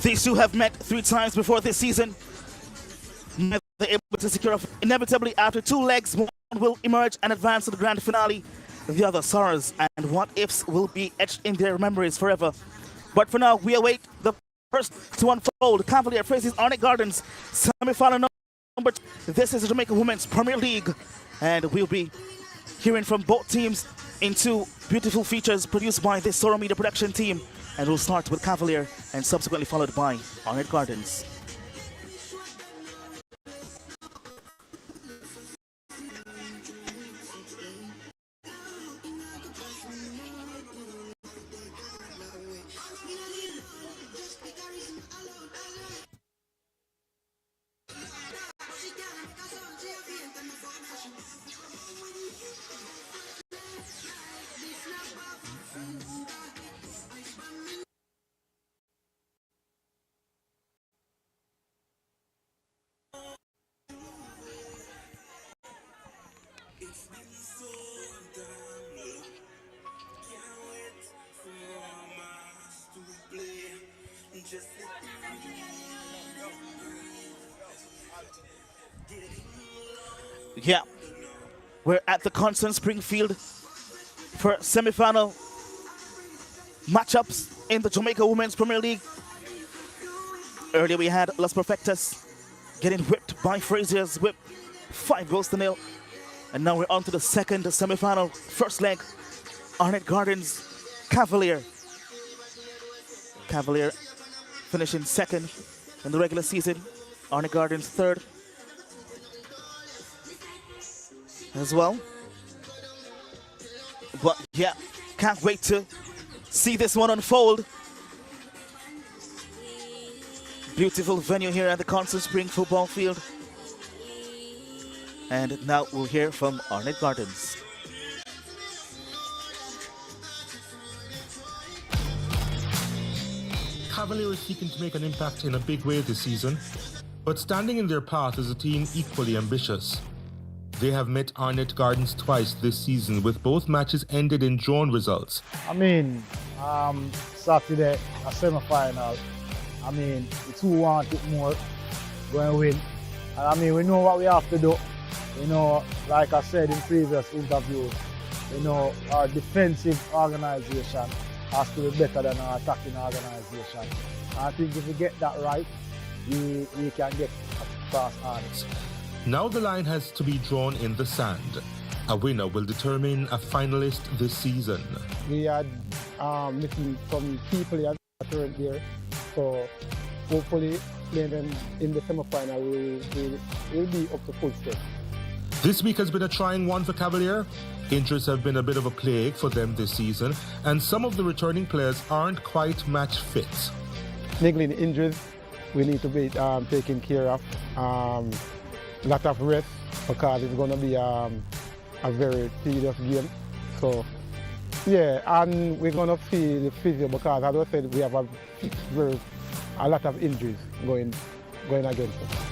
These two have met 3 times before this season. Never able to secure. Inevitably, after 2 legs, one will emerge and advance to the grand finale. The other sorrows and what ifs will be etched in their memories forever. But for now, we await the first to unfold. Cavalier faces Arnett Gardens, semi-final number 2. This is the Jamaica Women's Premier League, and we'll be hearing from both teams in 2 beautiful features produced by this Soro Media production team. And we'll start with Cavalier and subsequently followed by Arnett Gardens. Yeah, we're at the Constant Springfield for semi-final matchups in the Jamaica Women's Premier League. Earlier we had Las Perfectas getting whipped by Frazier's whip, 5-0. And now we're on to the second semi-final, first leg, Arnett Gardens, Cavalier. Cavalier finishing second in the regular season, Arnett Gardens third as well. But yeah, can't wait to see this one unfold. Beautiful venue here at the Constant Spring football field. And now we'll hear from Arnett Gardens. Cavalier is seeking to make an impact in a big way this season, but standing in their path is a team equally ambitious. They have met Arnett Gardens twice this season, with both matches ended in drawn results. Saturday, a semi-final. The two want it more, going to win. And we know what we have to do. Like I said in previous interviews, our defensive organization has to be better than our attacking organization. And I think if we get that right, we can get past Arnett. Now the line has to be drawn in the sand. A winner will determine a finalist this season. We had meeting some people that weren't there, so hopefully playing them in the semi-final will be up to full strength. This week has been a trying one for Cavalier. Injuries have been a bit of a plague for them this season, and some of the returning players aren't quite match fit. Niggling injuries, we need to be taken care of. Lot of rest, because it's going to be a very tedious game. So, yeah, and we're going to feel the physio, because as I said, we have a lot of injuries going against us.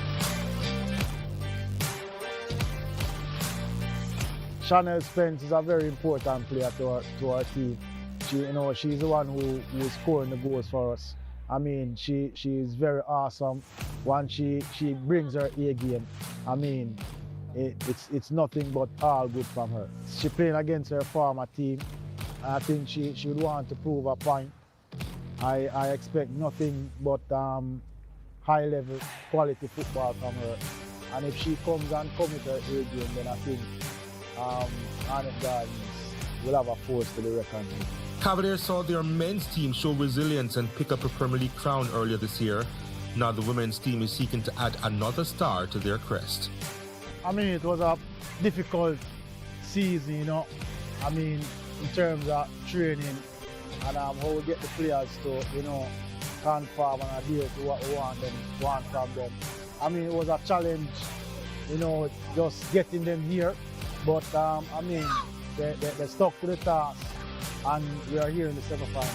Chanel Spence is a very important player to our team. She's the one who is scoring the goals for us. She is very awesome. Once she brings her A game, it's nothing but all good from her. She playing against her former team. I think she would want to prove a point. I expect nothing but high-level quality football from her. And if she comes and commits her A game, then I think Arnett Gardens will have a force to the reckoning. Cavalier saw their men's team show resilience and pick up a Premier League crown earlier this year. Now the women's team is seeking to add another star to their crest. It was a difficult season, in terms of training and how we get the players to, conform and adhere to what we want from them. It was a challenge, just getting them here, but they stuck to the task. And we are here in the semi-final.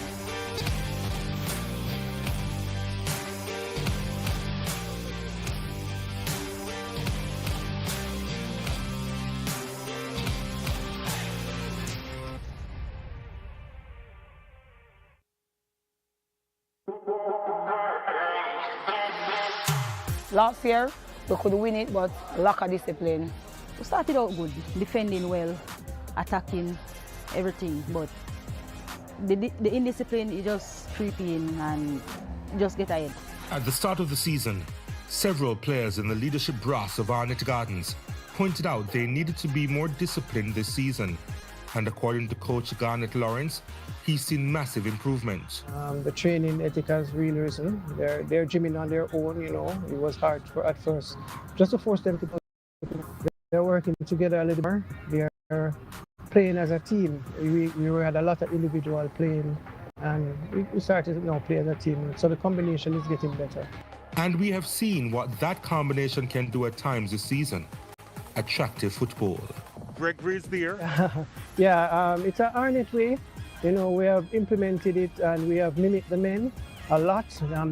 Last year, we could win it, but lack of discipline. We started out good, defending well, attacking, everything, but the indiscipline is just creeping and just get ahead. At the start of the season, several players in the leadership brass of Arnett Gardens pointed out they needed to be more disciplined this season. And according to coach Garnet Lawrence, he's seen massive improvement. The training ethic has really risen. They're gymming on their own, you know. It was hard at first just to force them to go. They're working together a little more. They're playing as a team. We had a lot of individual playing, and we started to play as a team. So the combination is getting better. And we have seen what that combination can do at times this season. Attractive football. Gregory's there. Yeah, it's an Arnett way. You know, we have implemented it and we have mimicked the men a lot.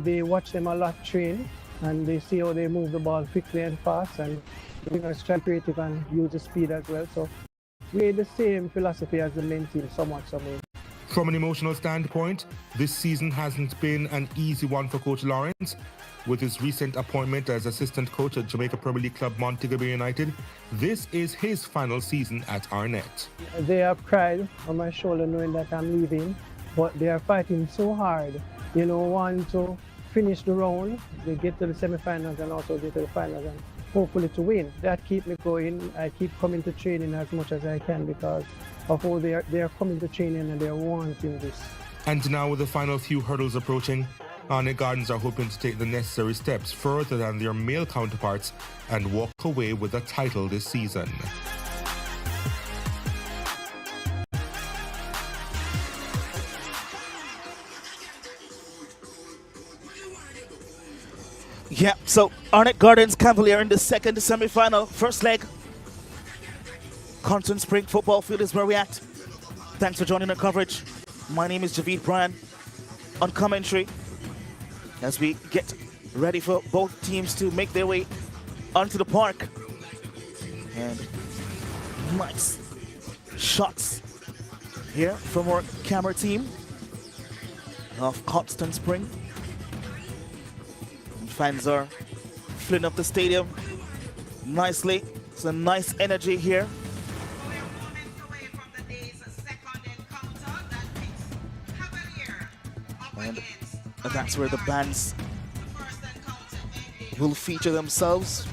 They watch them a lot train, and they see how they move the ball quickly and fast, and try creative and use the speed as well. So we had the same philosophy as the men team, somewhat. From an emotional standpoint, this season hasn't been an easy one for Coach Lawrence. With his recent appointment as assistant coach at Jamaica Premier League club Montego Bay United, this is his final season at Arnett. They have cried on my shoulder knowing that I'm leaving, but they are fighting so hard. Want to finish the round, they get to the semi-finals and also get to the finals and hopefully to win. That keeps me going. I keep coming to training as much as I can because of how they are coming to training and they're wanting this. And now with the final few hurdles approaching, Arnett Gardens are hoping to take the necessary steps further than their male counterparts and walk away with a title this season. Yeah, so Arnett Gardens Cavalier in the second semi-final, first leg. Constant Spring Football Field is where we're at. Thanks for joining our coverage. My name is Javid Bryan on commentary as we get ready for both teams to make their way onto the park. And nice shots here from our camera team of Constant Spring. And fans are filling up the stadium nicely. It's a nice energy here. And that's where the bands will feature themselves.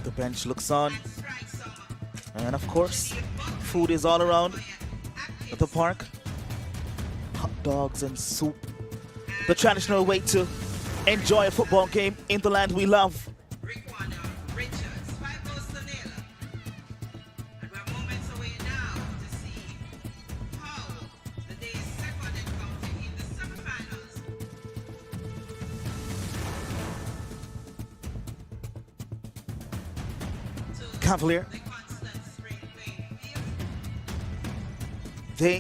The bench looks on. And of course, food is all around at the park. Hot dogs and soup. The traditional way to enjoy a football game in the land we love. Cavalier. They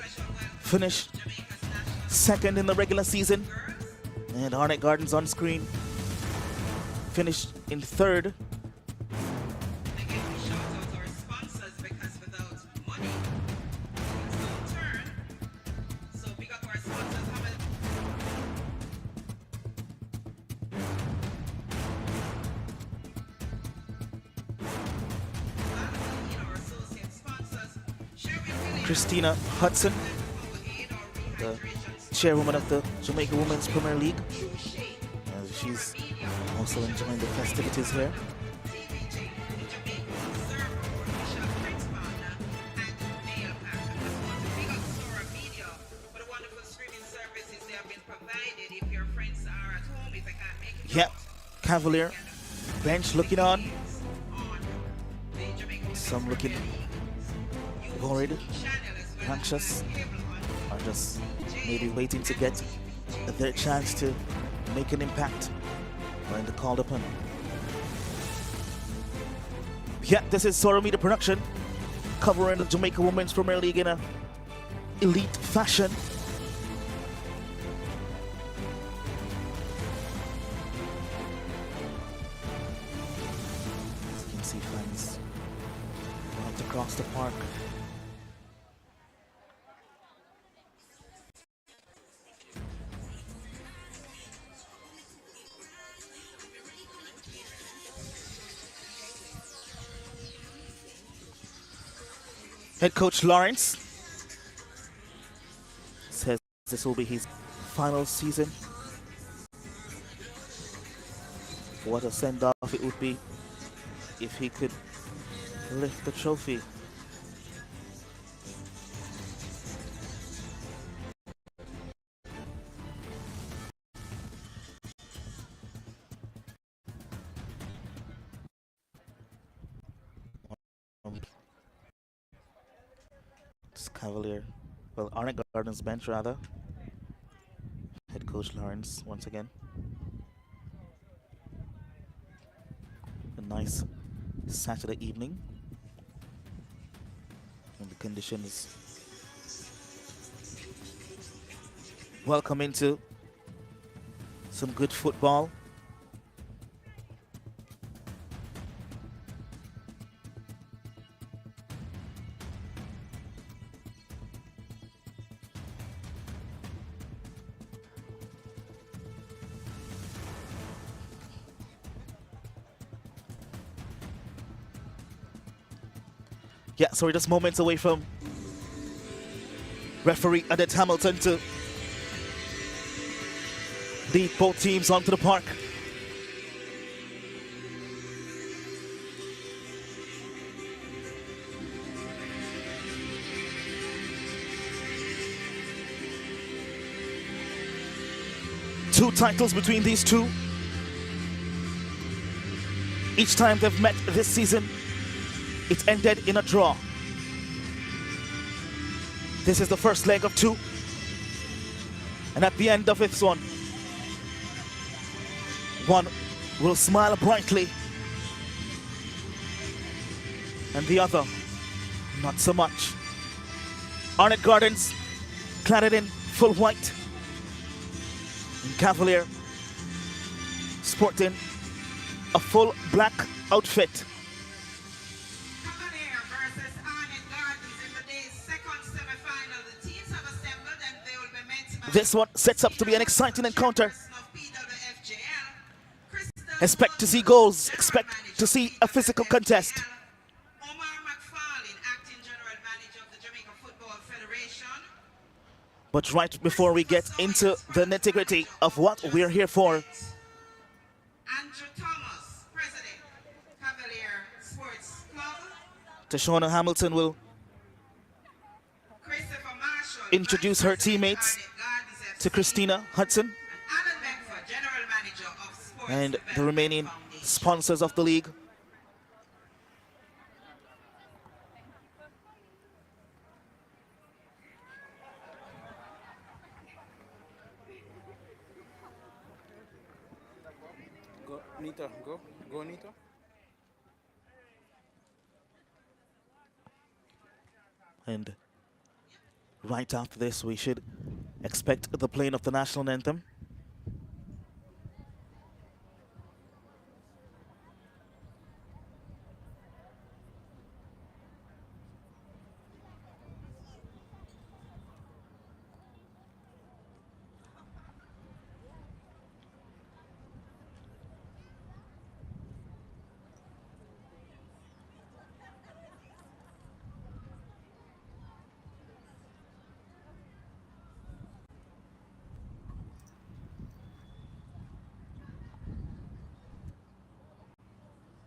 finished second in the regular season, and Arnett Gardens on screen finished in third. Christina Hudson, the chairwoman of the Jamaica Women's Premier League. She's also enjoying the festivities here. Yep, Cavalier bench looking on. Some looking worried, anxious, or just maybe waiting to get their chance to make an impact when they're called upon. Yeah, this is Sora Media Production, covering the Jamaica Women's Premier League in a elite fashion. As you can see, fans right across the park. Head coach Lawrence says this will be his final season. What a send-off it would be if he could lift the trophy. It's Cavalier. Well, Arnett Gardens bench rather. Head coach Lawrence once again. A nice Saturday evening. And the conditions welcome into some good football. Yeah, so we're just moments away from referee Arnett Hamilton to lead both teams onto the park. Two titles between these two. Each time they've met this season, it ended in a draw. This is the first leg of two. And at the end of this one will smile brightly and the other not so much. Arnett Gardens clad in full white, and Cavalier sporting a full black outfit. Cavalier versus Arnett Gardens in the day's second semi-final. The teams have assembled and they will be met by This one sets up to be an exciting encounter. Expect to see goals, expect to see a physical contest. Omar McFarlane, acting general manager of the Jamaica Football Federation. But right before we get into the nitty-gritty of what we're here for, Andrew Thomas, president, Cavalier Sports Club. Tashona Hamilton will Christopher Marshall, introduce her Vice President, teammates Arnett Gardens to FC. Christina Hudson Alan Beckford, general manager of Sports and the Development remaining Foundation. sponsors of the league. Go, Nita, go, Nita. And right after this, we should expect the playing of the national anthem.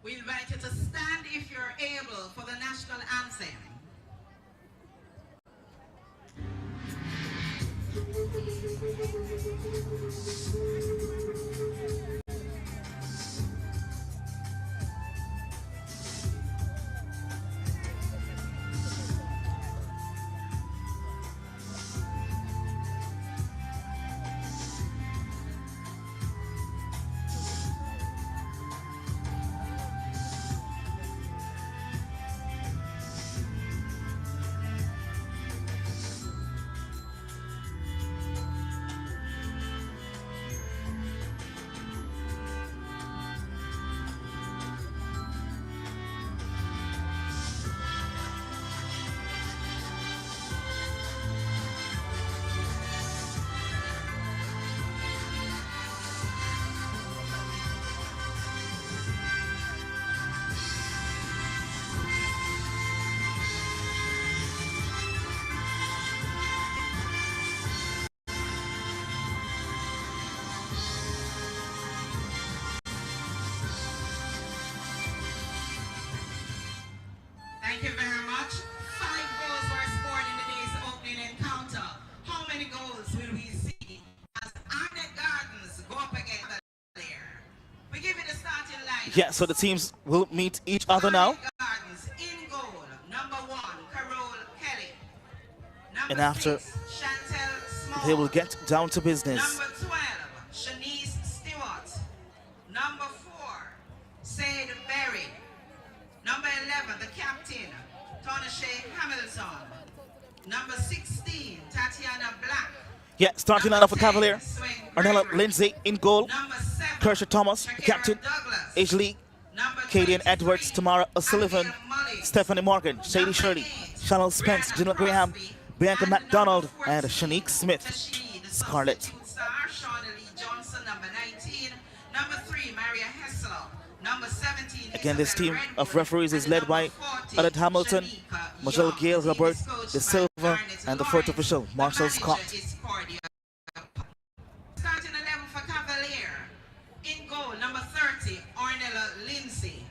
We invite you to stand if you're able for the national anthem. Yeah, so the teams will meet each other now. Gardens in goal, number 1, Carol Kelly. Number And after 6, Chantel Small. they will get down to business. Number 12, Shanice Stewart. Number 4, Said Berry. Number 11, the captain, Tonache Hamilton. Number 16, Tatiana Black. Yeah, starting lineup for Cavalier. Arnett Lindsay in goal. Number 7, Kershaw Thomas, the captain. Douglas. Ashley, Number Kadian 23, Edwards, Tamara O'Sullivan, Abigail Mullins. Stephanie Morgan, Sadie Shirley, 8, Chanel Spence, Brianna Janelle Graham, Crosby. Bianca And McDonald, number and 14, Shanique Smith. Tashee, the Scarlett. substitute star, Shauna Lee Johnson, number 19. Number 3, Maria Hessler. Number 17, Again, this Isabel team Redwood. of referees is And led by number 40, Arnett Hamilton, Shanika Michelle Young. Gale, Team Robert is coached De by Silva, Arnett and the fourth Lawrence. official, The Marshall manager Scott. is Cordia. Starting 11 for Cavalier. In goal, number 30, Ornella Lindsay.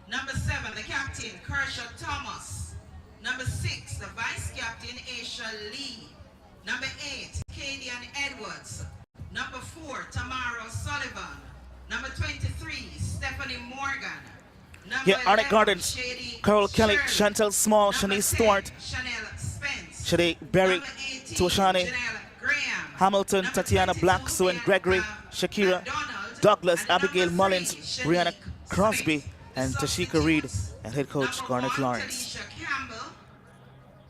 Number 7, the captain, Kershaw Thomas. Number 6, the vice captain, Aisha Lee. Number 8, Kadian Edwards. Number 4, Tamara Sullivan. Number 23, Stephanie Morgan. Number Yeah, Arnett 11, Gardens, Shady Carol Kelly, Shirley. Chantel Small, Number Shanice 10, Stewart, Chanel Spence. Shade Berry, Number 18, Toshani, Janelle Graham. Hamilton, Number Tatiana 22, Black, Sue and Gregory, Bianca Shakira, McDonald. Douglas, And Abigail number Mullins, 3, Brianna Shanique Crosby, Smith. and The Tashika Reed, substitutes. and head coach Number Garnet 1, Lawrence. Talisha Campbell.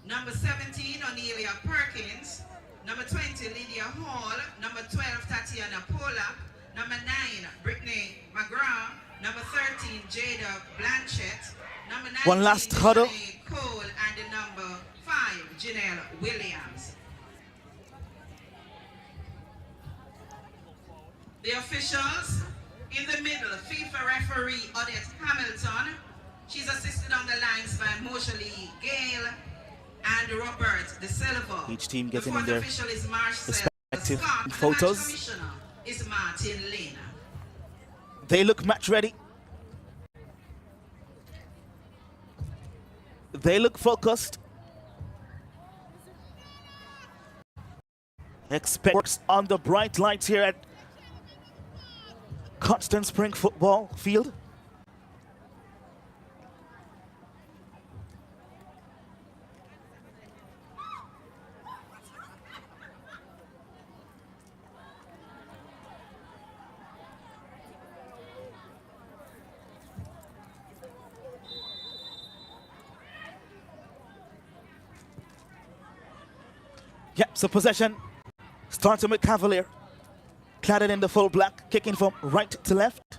Number 17, Onelia Perkins. Number 20, Lydia Hall. Number 12, Tatiana Polak. Number 9, Brittany McGraw. Number 13, Jada Blanchett. Number 19, One last huddle. Shanae Cole. And the number 5, Janelle Williams. The officials in the middle, FIFA referee Odette Hamilton. She's assisted on the lines by Moshali Gale and Robert De Silva. Each team The getting in fourth their official is Marcel respective Scott. The photos. match commissioner is Martin Lane. They look match ready. They look focused. Expect works on the bright lights here at Constant Spring Football Field. Yep, so possession starting with Cavalier. Cladded in the full black, kicking from right to left.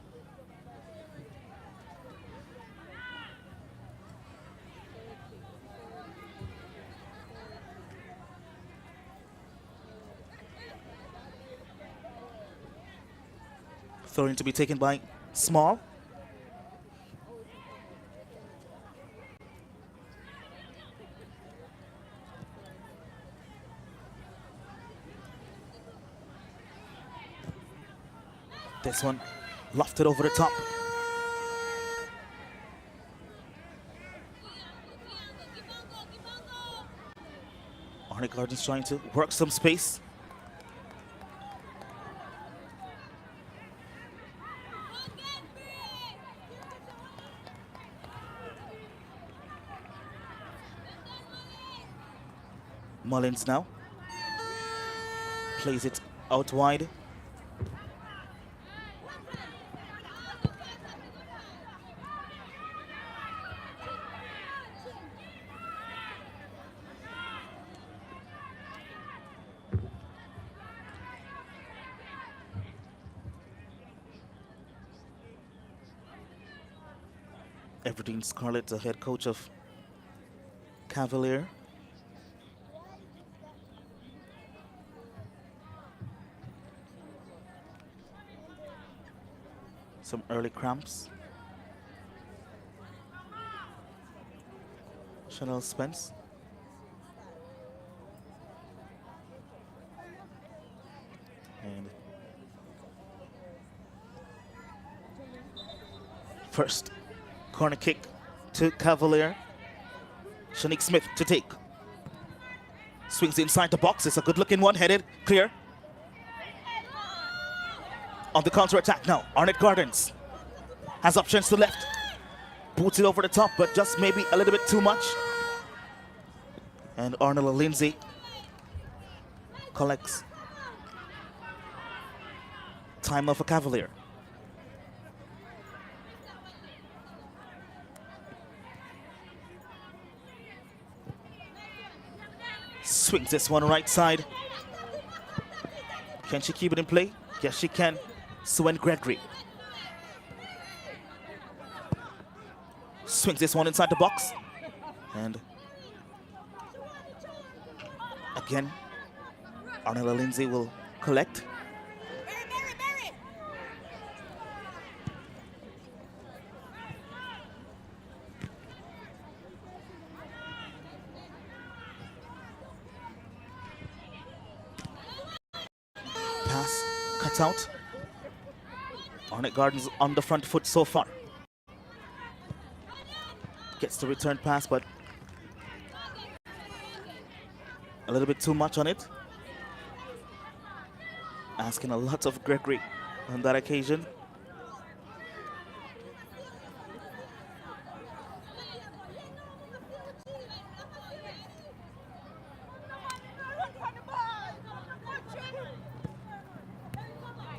Throwing to be taken by Small. This one lofted over the top. Arnett Gardens trying to work some space. Mullins now plays it out wide. Everdeen Scarlett, the head coach of Cavalier. Some early cramps. Chanel Spence. And first corner kick to Cavalier. Shanique Smith to take. Swings inside the box. It's a good looking one, headed, clear. On the counter attack now, Arnett Gardens. Has options to left. Boots it over the top, but just maybe a little bit too much. And Arnett Lindsay collects. Time now for Cavalier. Swings this one right side. Can she keep it in play? Yes, she can. Sue Gregory. Swings this one inside the box. And again, Arnett Lindsay will collect. Pass cuts out. Arnett Gardens on the front foot so far. Gets the return pass, but a little bit too much on it. Asking a lot of Gregory on that occasion.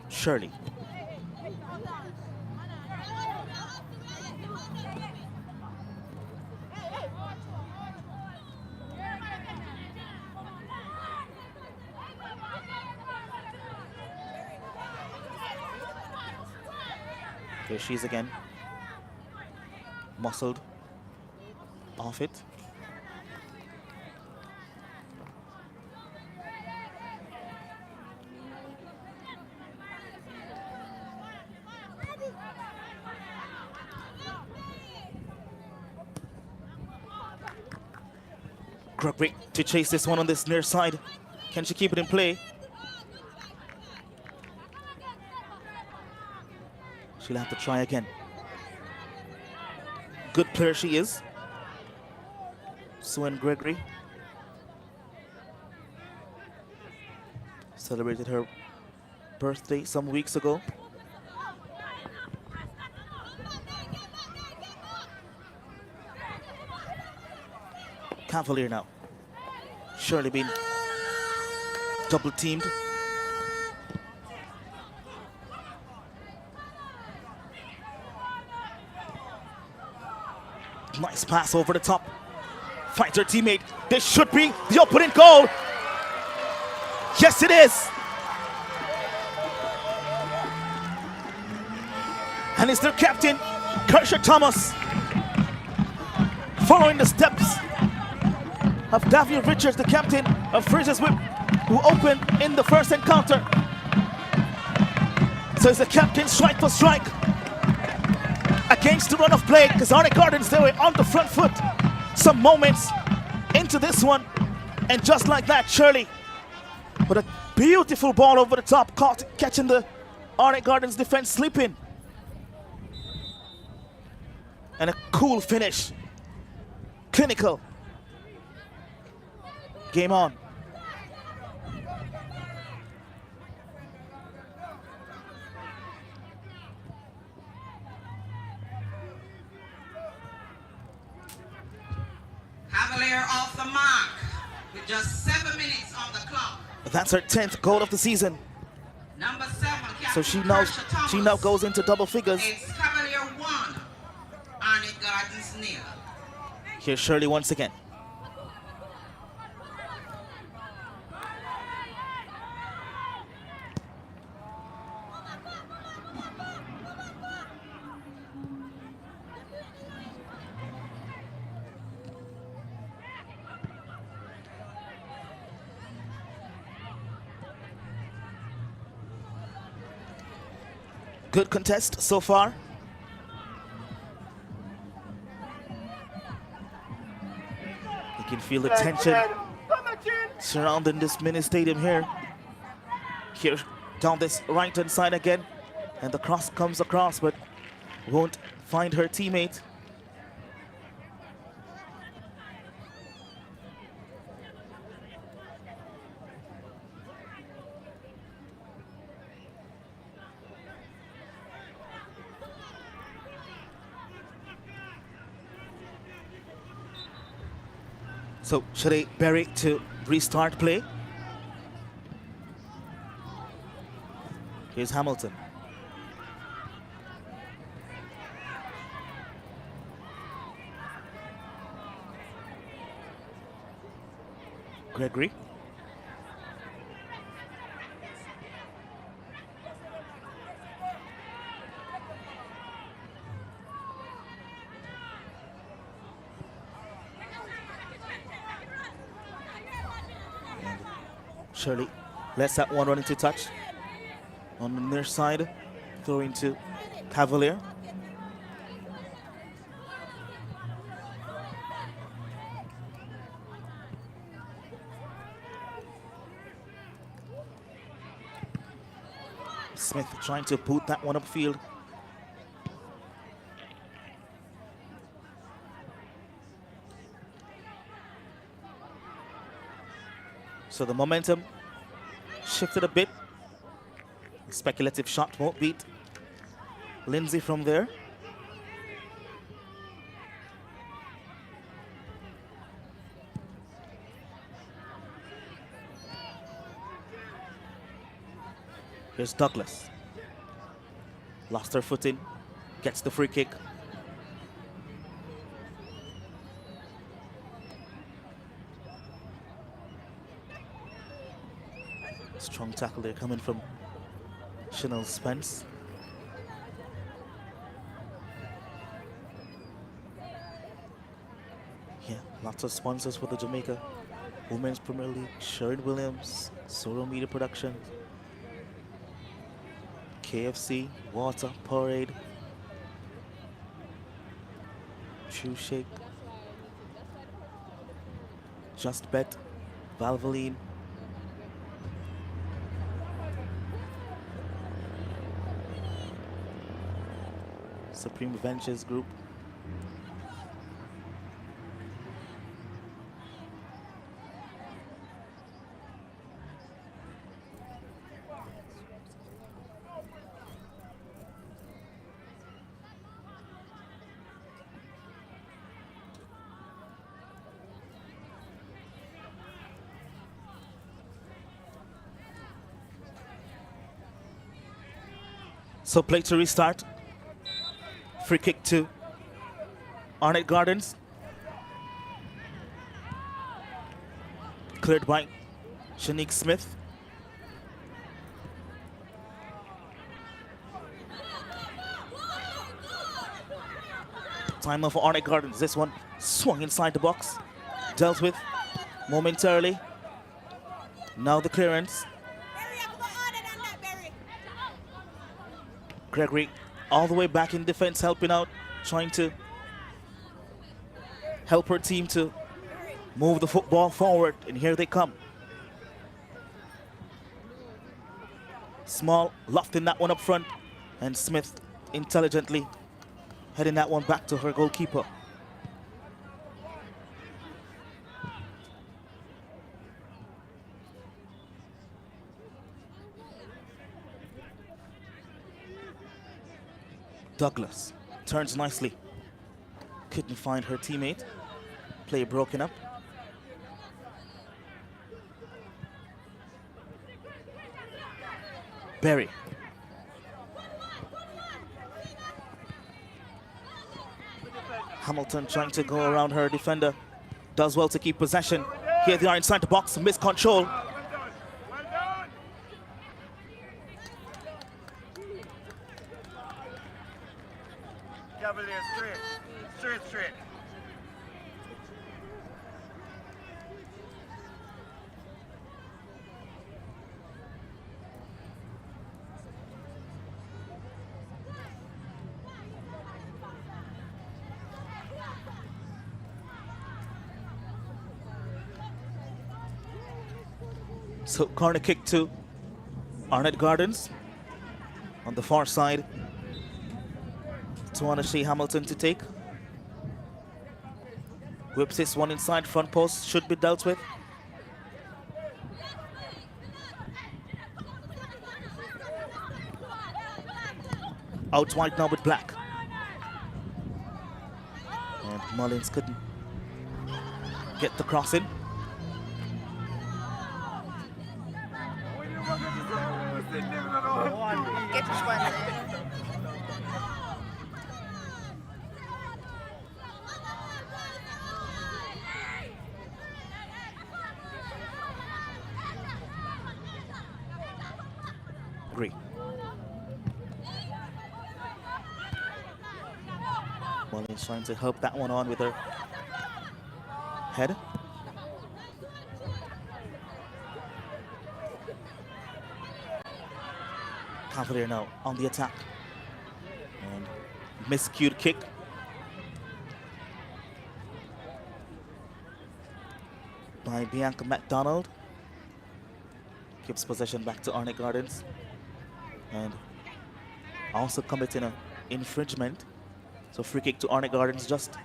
Shirley. Here she is again. Muscled off it. Gregory to chase this one on this near side. Can she keep it in play? She'll have to try again. Good player she is. Sue Gregory celebrated her birthday some weeks ago. Cavalier now. Shirley being double teamed. Nice pass over the top. Finds her teammate. This should be the opening goal. Yes, it is. And it's their captain, Kershaw Thomas, following the steps of Davia Richards, the captain of Fraser's Whip, who opened in the first encounter. So it's the captain strike for strike against the run of play, because Arnett Gardens, they were on the front foot some moments into this one. And just like that, Shirley with a beautiful ball over the top, catching the Arnett Gardens defense sleeping. And a cool finish. Clinical. Game on. Cavalier off the mark with just 7 minutes on the clock. That's her 10th goal of the season. Number 7, So Captain she now goes into double figures. It's Cavalier 1, Arnett Gardens 0. Here's Shirley once again. Good contest so far. You can feel the tension surrounding this mini stadium here. Here, down this right-hand side again. And the cross comes across, but won't find her teammate. So should they bury to restart play? Here's Hamilton. Gregory. And Shirley lets that one run into touch. On the near side, throwing to Cavalier. Smith trying to boot that one upfield. So the momentum shifted a bit. Speculative shot won't beat Lindsay from there. Here's Douglas. Lost her footing, gets the free kick. Strong tackle there coming from Chanel Spence. Yeah, lots of sponsors for the Jamaica Women's Premier League. Sherwin Williams, Soro Media Production, KFC, Water, Parade, True Shake, Just Bet, Valvoline, Supreme Ventures Group. So play to restart. Free kick to Arnett Gardens. Cleared by Shanique Smith. Timer for Arnett Gardens. This one swung inside the box. Dealt with momentarily. Now the clearance. Gregory all the way back in defense, helping out, trying to help her team to move the football forward, and here they come. Small lofting that one up front, and Smith intelligently heading that one back to her goalkeeper. Douglas turns nicely. Couldn't find her teammate. Play broken up. Berry. Hamilton trying to go around her defender. Does well to keep possession. Here they are inside the box. Missed control. Cavalier straight. So corner kick to Arnett Gardens on the far side. Tawana Hamilton to take. Whips this one inside, front post should be dealt with. Out wide now with Black. And Mullins couldn't get the cross in. Great. Molly's trying to help that one on with her head. Cavalier now on the attack. And miscued kick. By Bianca McDonald. Gives possession back to Arnett Gardens. And also committing an infringement. So free kick to Arnett Gardens, just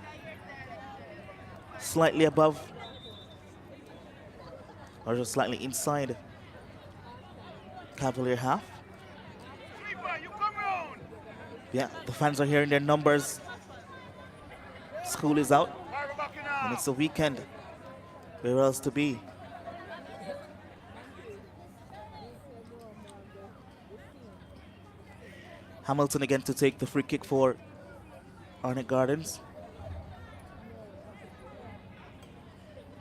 slightly above or just slightly inside Cavalier half. Yeah, the fans are hearing their numbers. School is out and it's a weekend. Where else to be? Hamilton again to take the free kick for Arnett Gardens.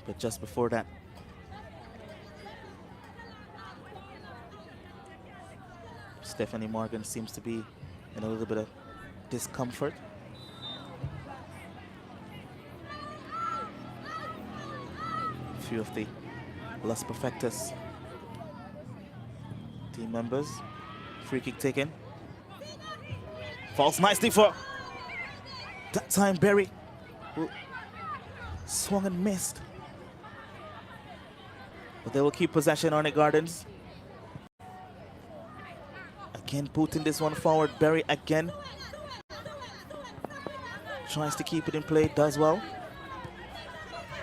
But just before that, Stephanie Morgan seems to be in a little bit of discomfort. A few of the Las Perfectas team members. Free kick taken. Falls nicely for that time Berry, who swung and missed. But they will keep possession on the Gardens. Again putting this one forward. Berry again tries to keep it in play, does well.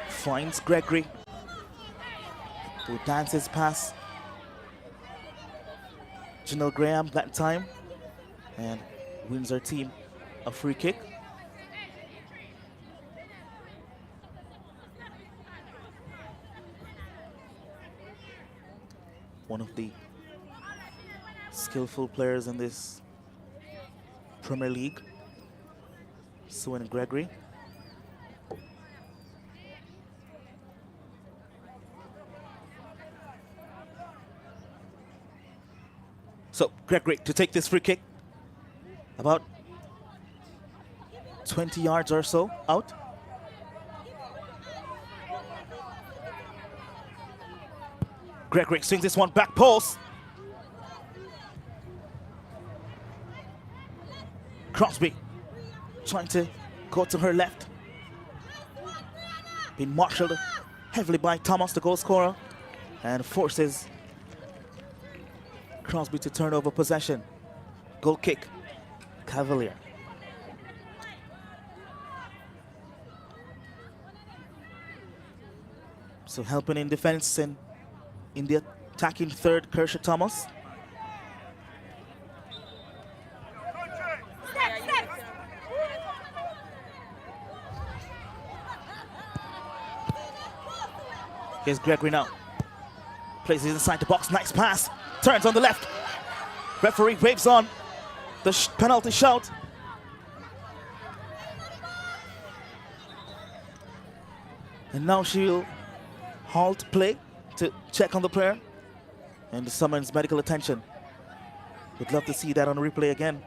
Finds Gregory, who dances past Janelle Graham that time and wins her team a free kick. One of the skillful players in this Premier League, Sue Gregory. So Gregory to take this free kick. About 20 yards or so out. Gregory swings this one back post. Crosby trying to go to her left. Being marshaled heavily by Thomas, the goal scorer, and forces Crosby to turn over possession. Goal kick. Cavalier. So helping in defense and in the attacking third, Kershaw Thomas. Here's Gregory now. Places it inside the box. Nice pass. Turns on the left. Referee waves on the penalty shout. And now she'll halt play to check on the player and summons medical attention. Would love to see that on replay again.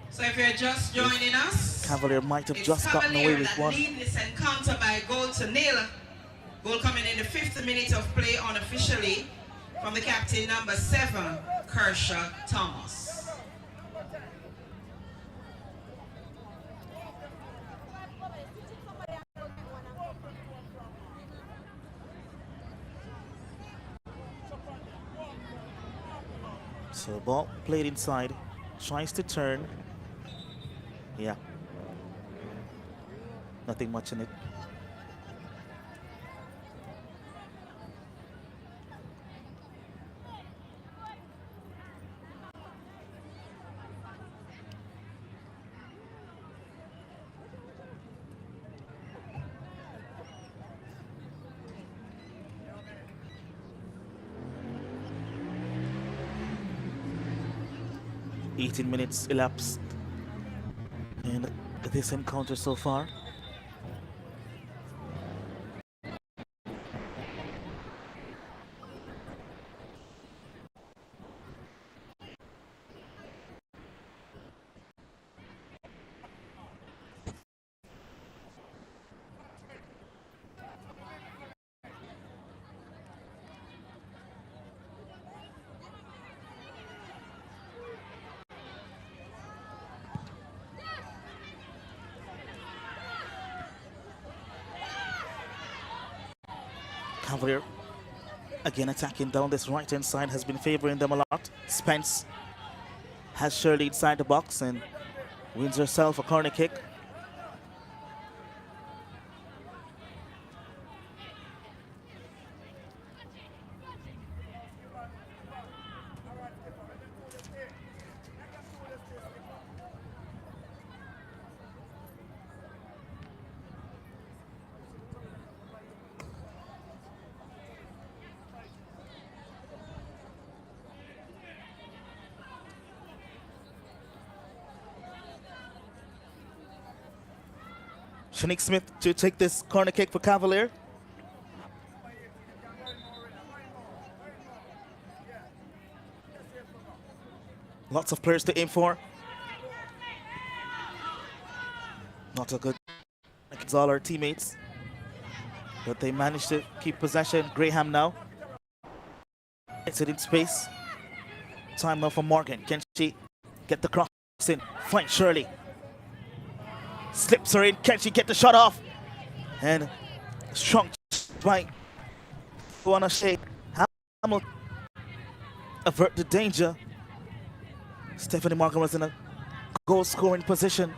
So if you're just joining us, Cavalier might have just gotten away with one. Lead this encounter by a goal to nil. Goal coming in the 5th minute of play unofficially from the captain, number 7, Kershaw Thomas. So ball played inside, tries to turn. Yeah. Nothing much in it. 18 minutes elapsed in this encounter so far. Cavalier again attacking down this right hand side has been favoring them a lot. Spence has Shirley inside the box and wins herself a corner kick. Shanique Smith to take this corner kick for Cavalier. Lots of players to aim for. Not a good against all our teammates, but they managed to keep possession. Graham now. It's it in space. Time now for Morgan. Can she get the cross in? Find Shirley. Slips her in. Can she get the shot off? And strong by Luana Shea. Hamilton avert the danger. Stephanie Morgan was in a goal scoring position.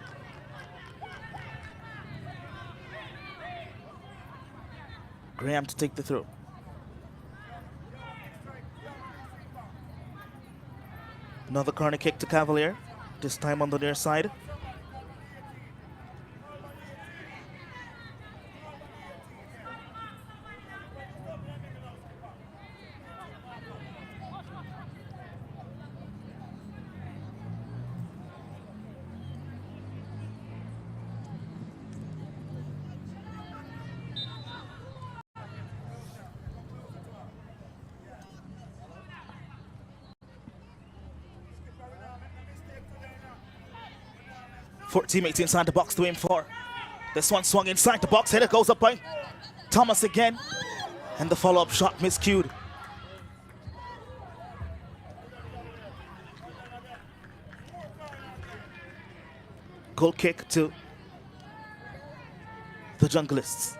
Graham to take the throw. Another corner kick to Cavalier, this time on the near side. Four teammates inside the box to aim for. This one swung inside the box. Header goes up by Thomas again. And the follow-up shot miscued. Goal kick to the Junglists.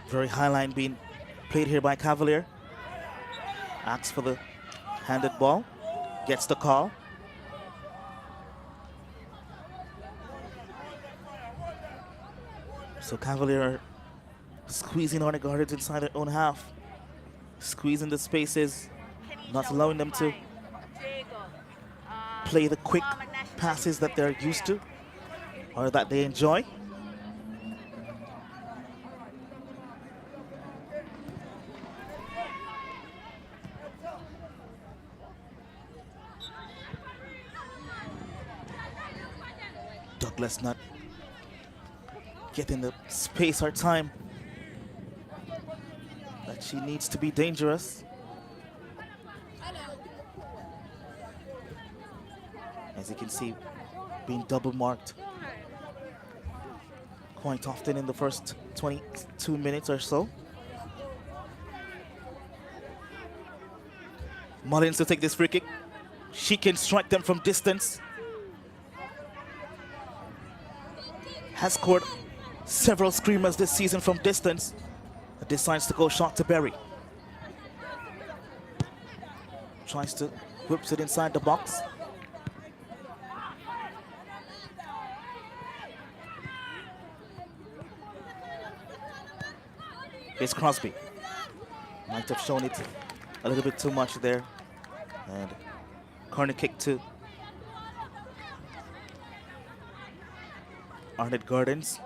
Very high line being played here by Cavalier. Asks for the handed ball. Gets the call. So Cavalier are squeezing Arnett Guardians inside their own half. Squeezing the spaces. Not allowing them to play the quick passes that they're used to or that they enjoy. Douglas not getting the space or time that she needs to be dangerous. As you can see, being double marked quite often in the first 22 minutes or so. Mullins to take this free kick. She can strike them from distance. Has scored several screamers this season from distance. Decides to go short to Berry. Tries to whips it inside the box. It's Crosby. Might have shown it a little bit too much there. And corner kick to Arnett Gardens.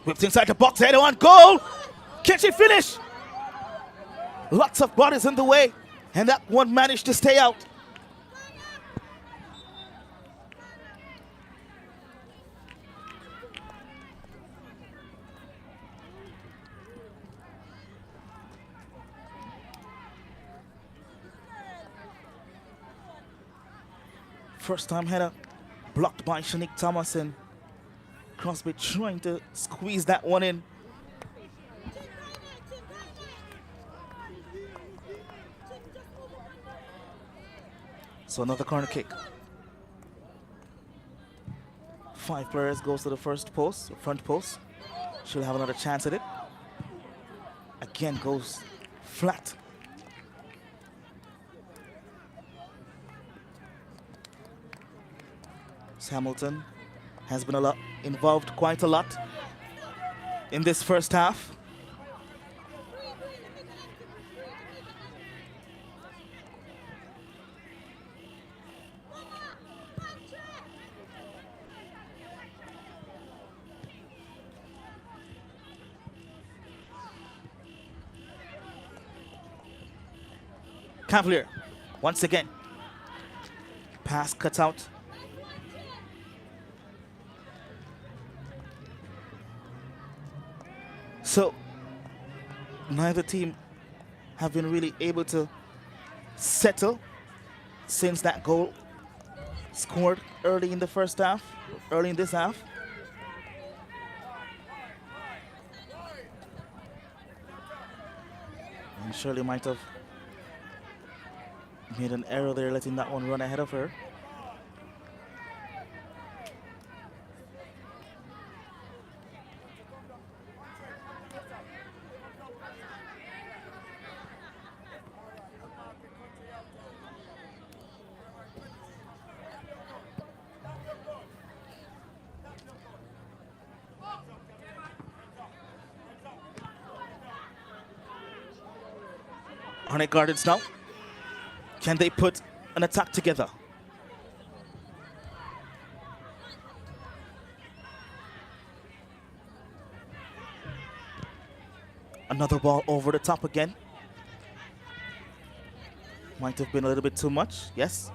Whipped inside the box, header on goal. Catch it, finish. Lots of bodies in the way, and that one managed to stay out. First time header blocked by Shanique Thomas, and Crosby trying to squeeze that one in. So another corner kick. 5 players goes to the first post, front post. She'll have another chance at it. Again goes flat. Hamilton has been involved quite a lot in this first half. Cavalier, once again. Pass cut out. So, neither team have been really able to settle since that goal scored early in the first half, early in this half. And Shirley might have made an error there, letting that one run ahead of her. Arnett Gardens now. Can they put an attack together? Another ball over the top again. Might have been a little bit too much, yes.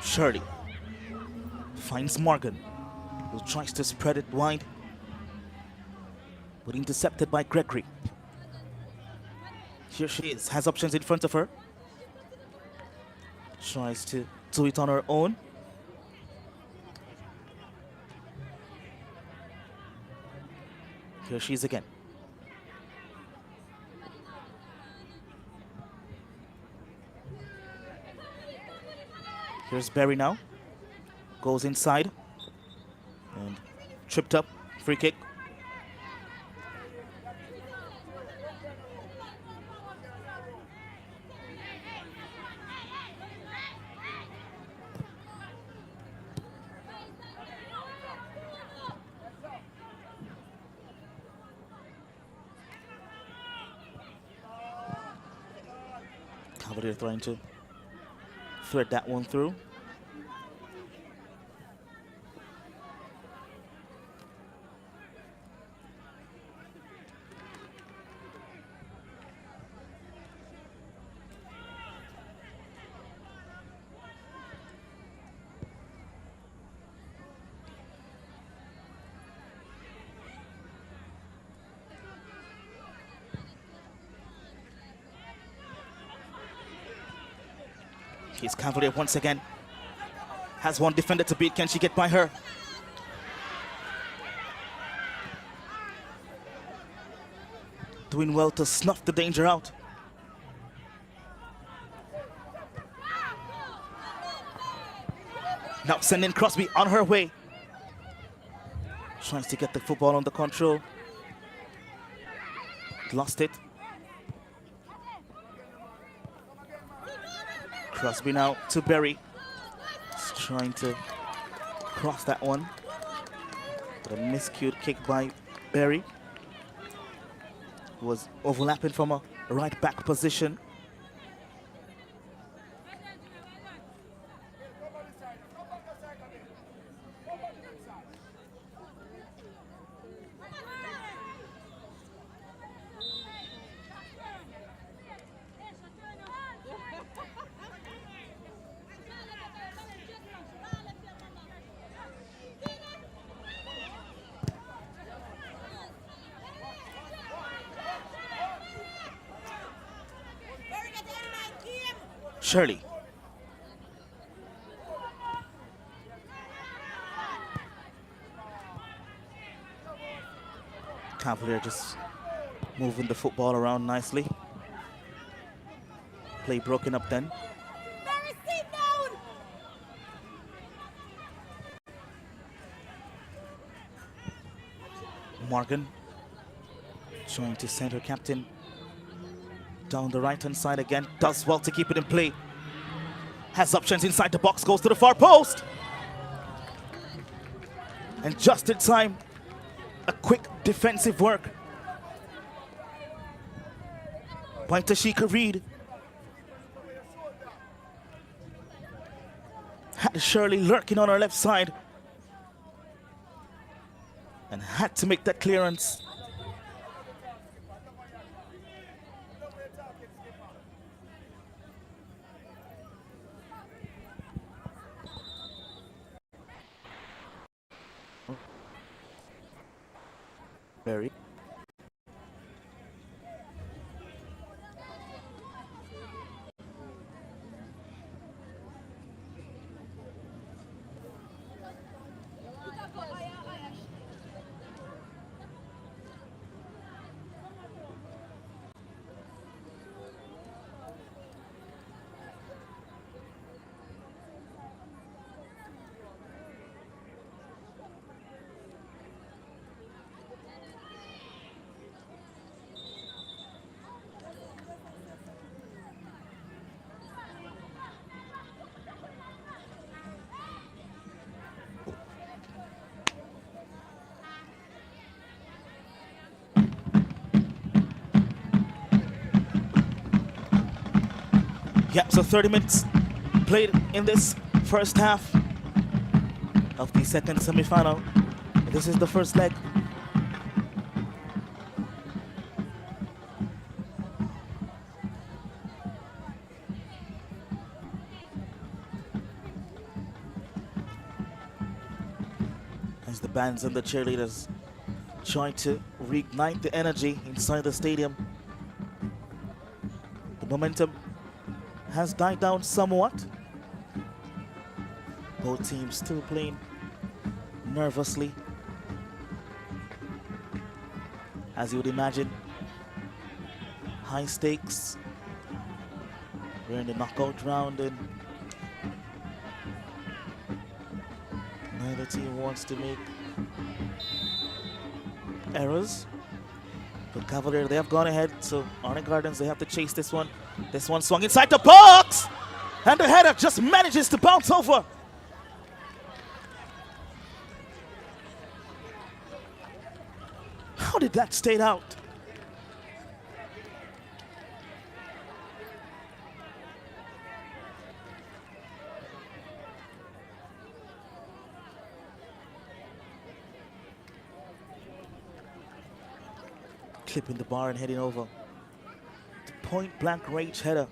Shirley finds Morgan, who tries to spread it wide, but intercepted by Gregory. Here she is, has options in front of her. Tries to do it on her own. Here she is again. Here's Berry now. Goes inside and tripped up, free kick. Cavalier trying to thread that one through. Here's Cavalier once again. Has one defender to beat. Can she get by her? doing well to snuff the danger out. Now sending Crosby on her way. Tries to get the football under control. Lost it. Crosby now to Berry. Just trying to cross that one. But a miscued kick by Berry. Was overlapping from a right back position. Shirley. Cavalier just moving the football around nicely. Play broken up then. Morgan trying to send her captain down the right hand side again. Does well to keep it in play. Has options inside the box, goes to the far post. And just in time, a quick defensive work by Tashika Reed. Had Shirley lurking on her left side and had to make that clearance. Berry. Yeah, so 30 minutes played in this first half of the second semi-final. This is the first leg. As the bands and the cheerleaders try to reignite the energy inside the stadium. The momentum has died down somewhat. Both teams still playing nervously, as you would imagine. High stakes. We're in the knockout round and neither team wants to make errors. But Cavalier, they have gone ahead, so Arnett Gardens, they have to chase this one. This one swung inside the box! And the header just manages to bounce over. How did that stay out? Clipping the bar and heading over. The point blank range header.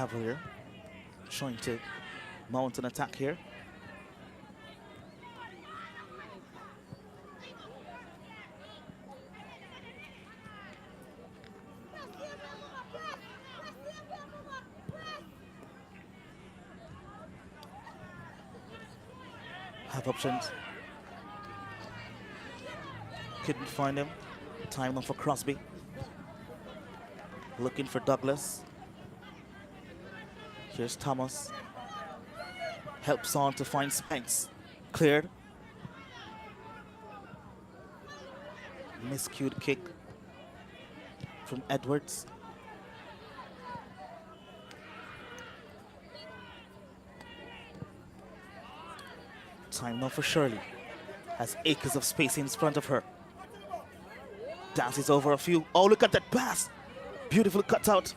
Cavalier trying to mount an attack here. Have options. Couldn't find him. Time now for Crosby. Looking for Douglas. Here's Thomas. Helps on to find Spence. Cleared. Miscued kick from Edwards. Time now for Shirley. Has acres of space in front of her. Dances over a few. Oh, look at that pass. Beautiful cutout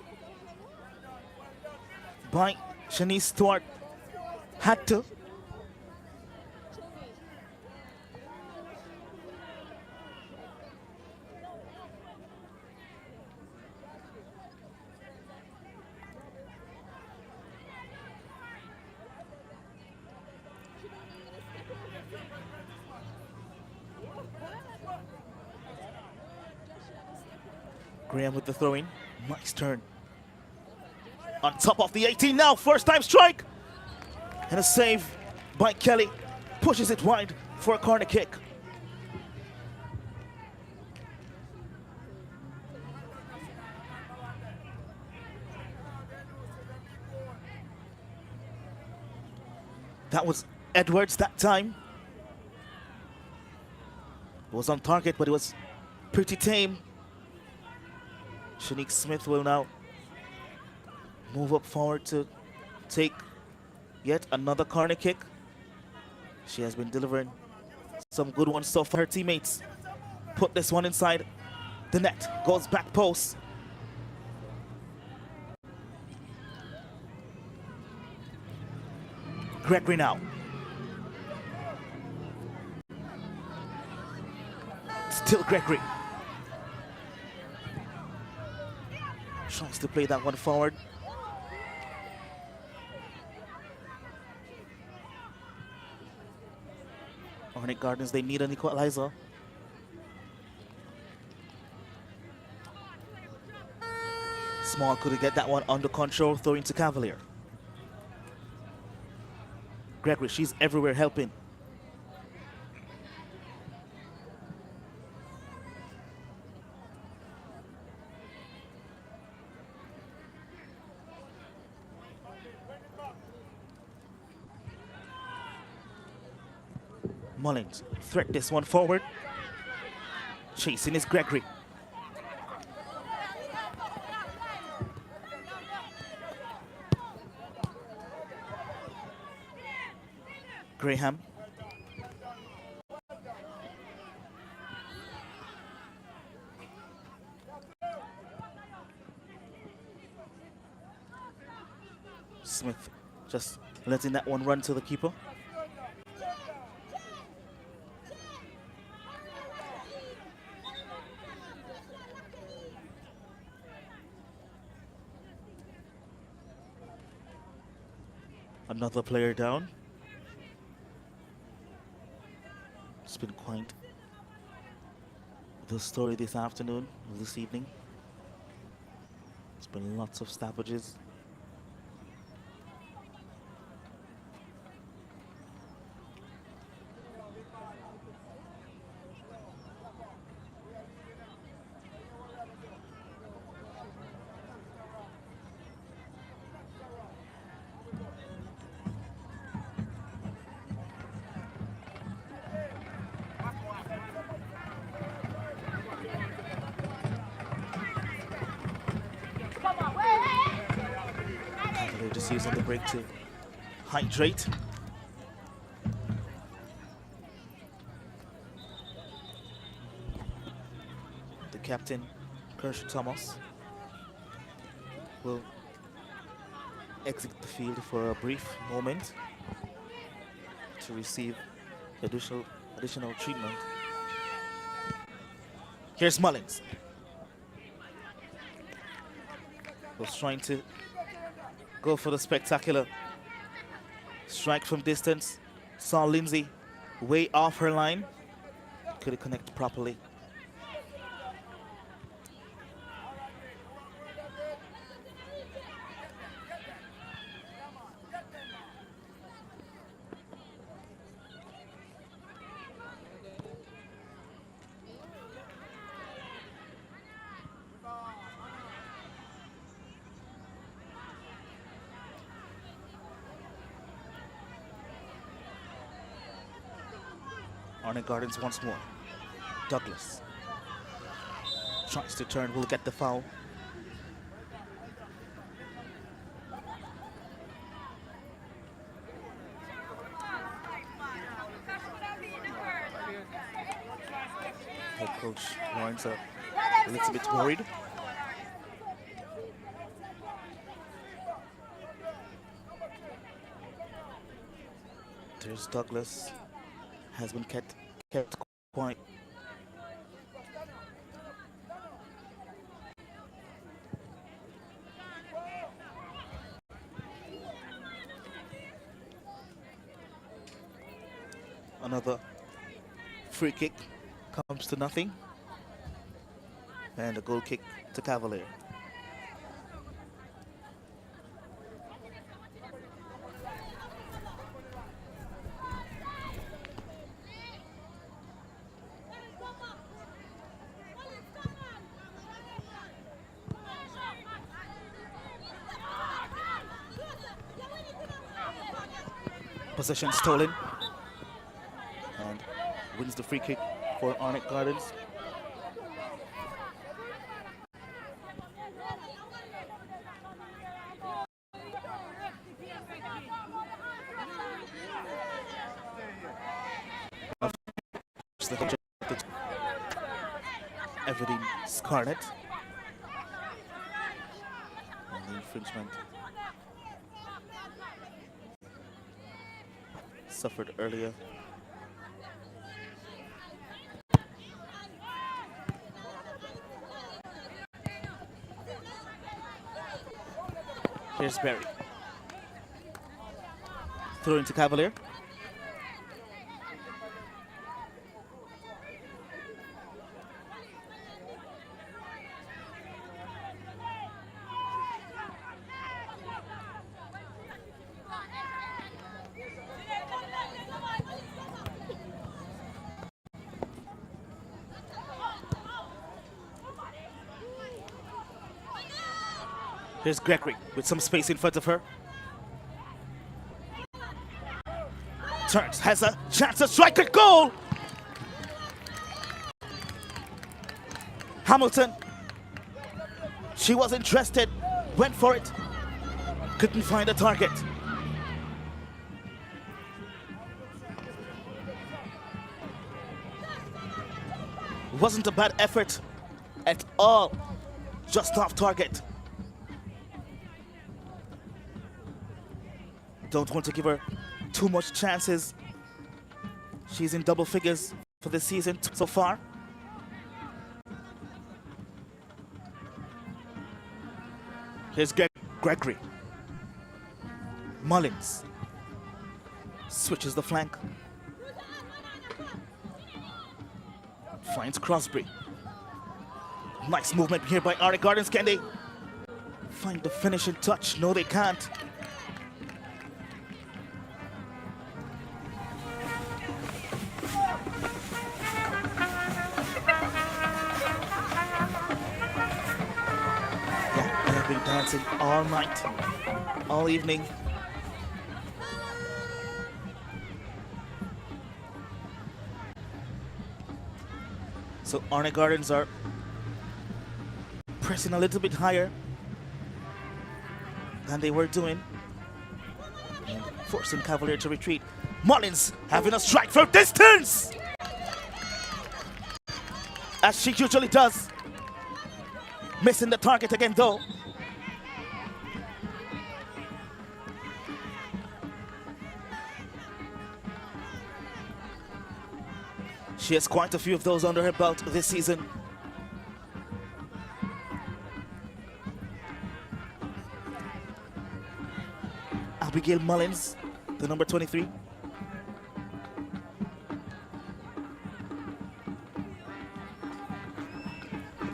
by Shanice Stewart. Had to. Graham with the throw-in. Nice turn. On top of the 18 now. First time strike. And a save by Kelly. Pushes it wide for a corner kick. That was Edwards that time. It was on target, but it was pretty tame. Shanique Smith will now move up forward to take yet another corner kick. She has been delivering some good ones so far. Her teammates put this one inside the net. Goes back post. Gregory now. Still Gregory. Tries to play that one forward. Arnett Gardens, they need an equalizer. Small couldn't get that one under control, throwing to Cavalier. Gregory, she's everywhere helping. Mullins threat this one forward. Chasing is Gregory. Graham. Smith just letting that one run to the keeper. Another player down. It's been quite the story this afternoon, this evening. It's been lots of stoppages. Just using the break to hydrate. The captain, Kershaw Thomas, will exit the field for a brief moment to receive additional treatment. Here's Mullins. Was trying to go for the spectacular strike from distance. Saw Lindsay way off her line. Couldn't connect properly. Arnett Gardens once more. Douglas tries to turn, will get the foul. Head coach Lawrence a little bit worried. There's Douglas. Has been kept quiet. Another free kick comes to nothing. And a goal kick to Cavalier. Possession stolen, and wins the free kick for Arnett Gardens. Everything Scarlet. And the infringement suffered earlier. Here's Barry. Throw into Cavalier. Here's Gregory with some space in front of her. Turns, has a chance to strike a goal. Hamilton. She was interested, went for it. Couldn't find a target. Wasn't a bad effort at all. Just off target. Don't want to give her too much chances. She's in double figures for this season so far. Here's Gregory. Mullins switches the flank. Finds Crosby. Nice movement here by Arnett Gardens. Can they find the finishing touch? No, they can't. Dancing all night, all evening. So Arnett Gardens are pressing a little bit higher than they were doing, and forcing Cavalier to retreat. Mullins having a strike from distance, as she usually does. Missing the target again though. She has quite a few of those under her belt this season. Abigail Mullins, the number 23.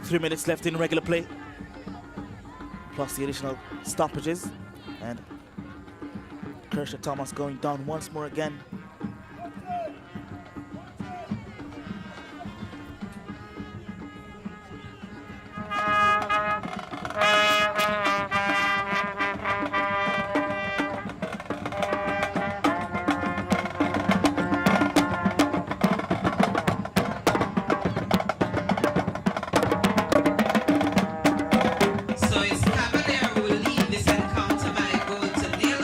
Three minutes left in regular play, plus the additional stoppages, and Kershaw Thomas going down once more again. So it's Cavalier who will lead this encounter by a goal to nil.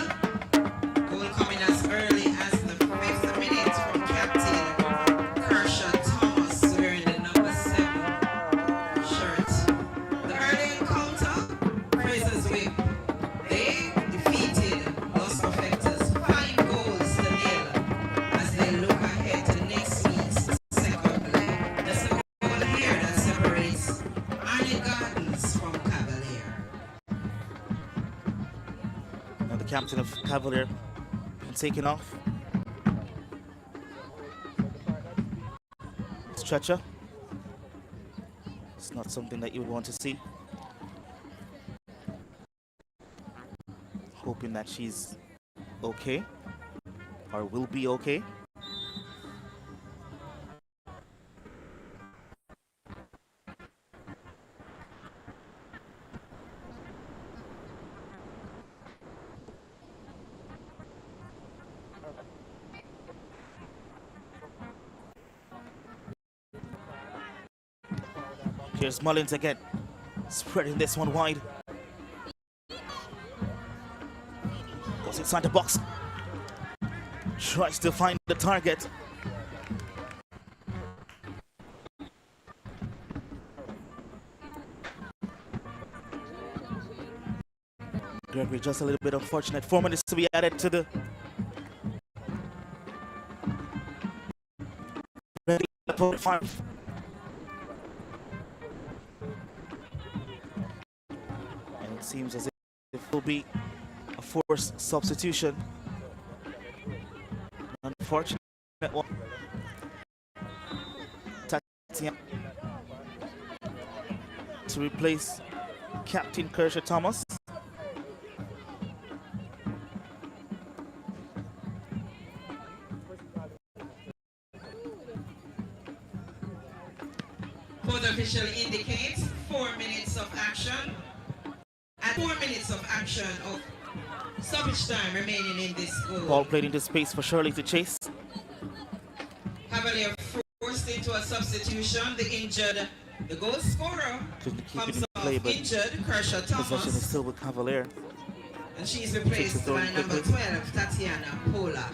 Goal coming as early as the 5th minute from captain Kershaw Thomas, wearing the number 7 shirt. The early encounter, Fraser's Whip, they defeated Los Perfectors 5 goals to nil as they look ahead to next week's second leg. There's a goal here that separates Arnett Gardens from Cavalier. And the captain of Cavalier been taken off. Stretcher. It's not something that you would want to see. Hoping that she's okay, or will be okay. Here's Mullins again, spreading this one wide. Goes inside the box. Tries to find the target. Gregory just a little bit unfortunate. 4 minutes to be added to the five. And it seems as if it will be a forced substitution. Unfortunate one. Tatiana to replace Captain Kershaw Thomas. Both official indicates 4 minutes of action. And 4 minutes of action of stoppage time remaining in this goal. Ball played into space for Shirley to chase. Cavalier forced into a substitution. The goal scorer Couldn't keep it comes in off play, but injured, Kershaw possession is Thomas. still with Cavalier. And she's replaced by number 12, Tatiana Polak.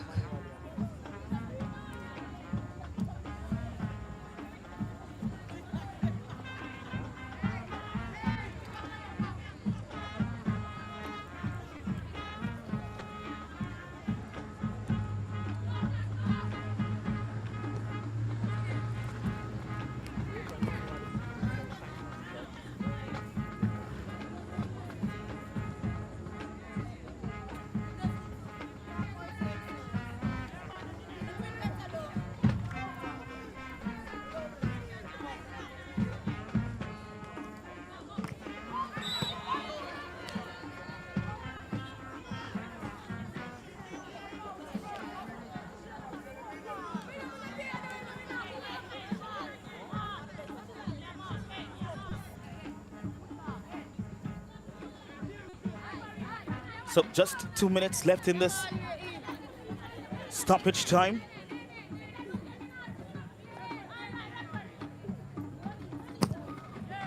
So just 2 minutes left in this stoppage time.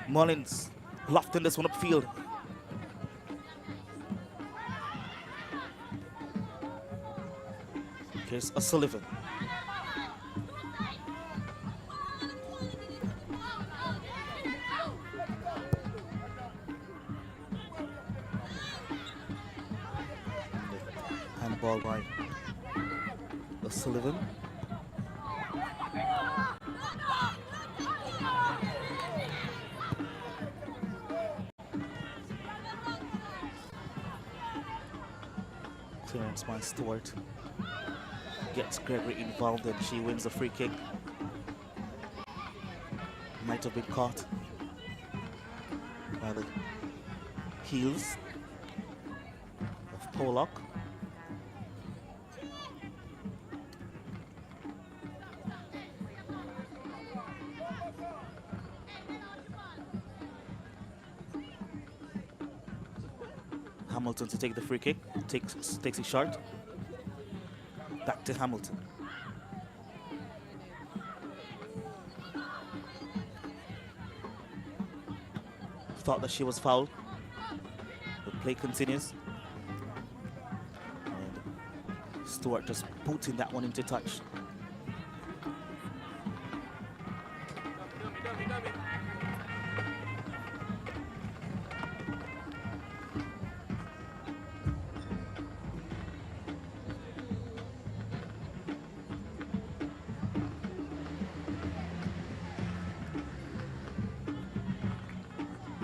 Mullins lofting this one upfield. Here's O'Sullivan. Handball by O'Sullivan. Clearance by Stewart. Gets Gregory involved and she wins the free kick. Might have been caught by the heels of Pollock. Hamilton to take the free kick, takes it short. Back to Hamilton. Thought that she was fouled. The play continues. And Stewart just booting that one into touch.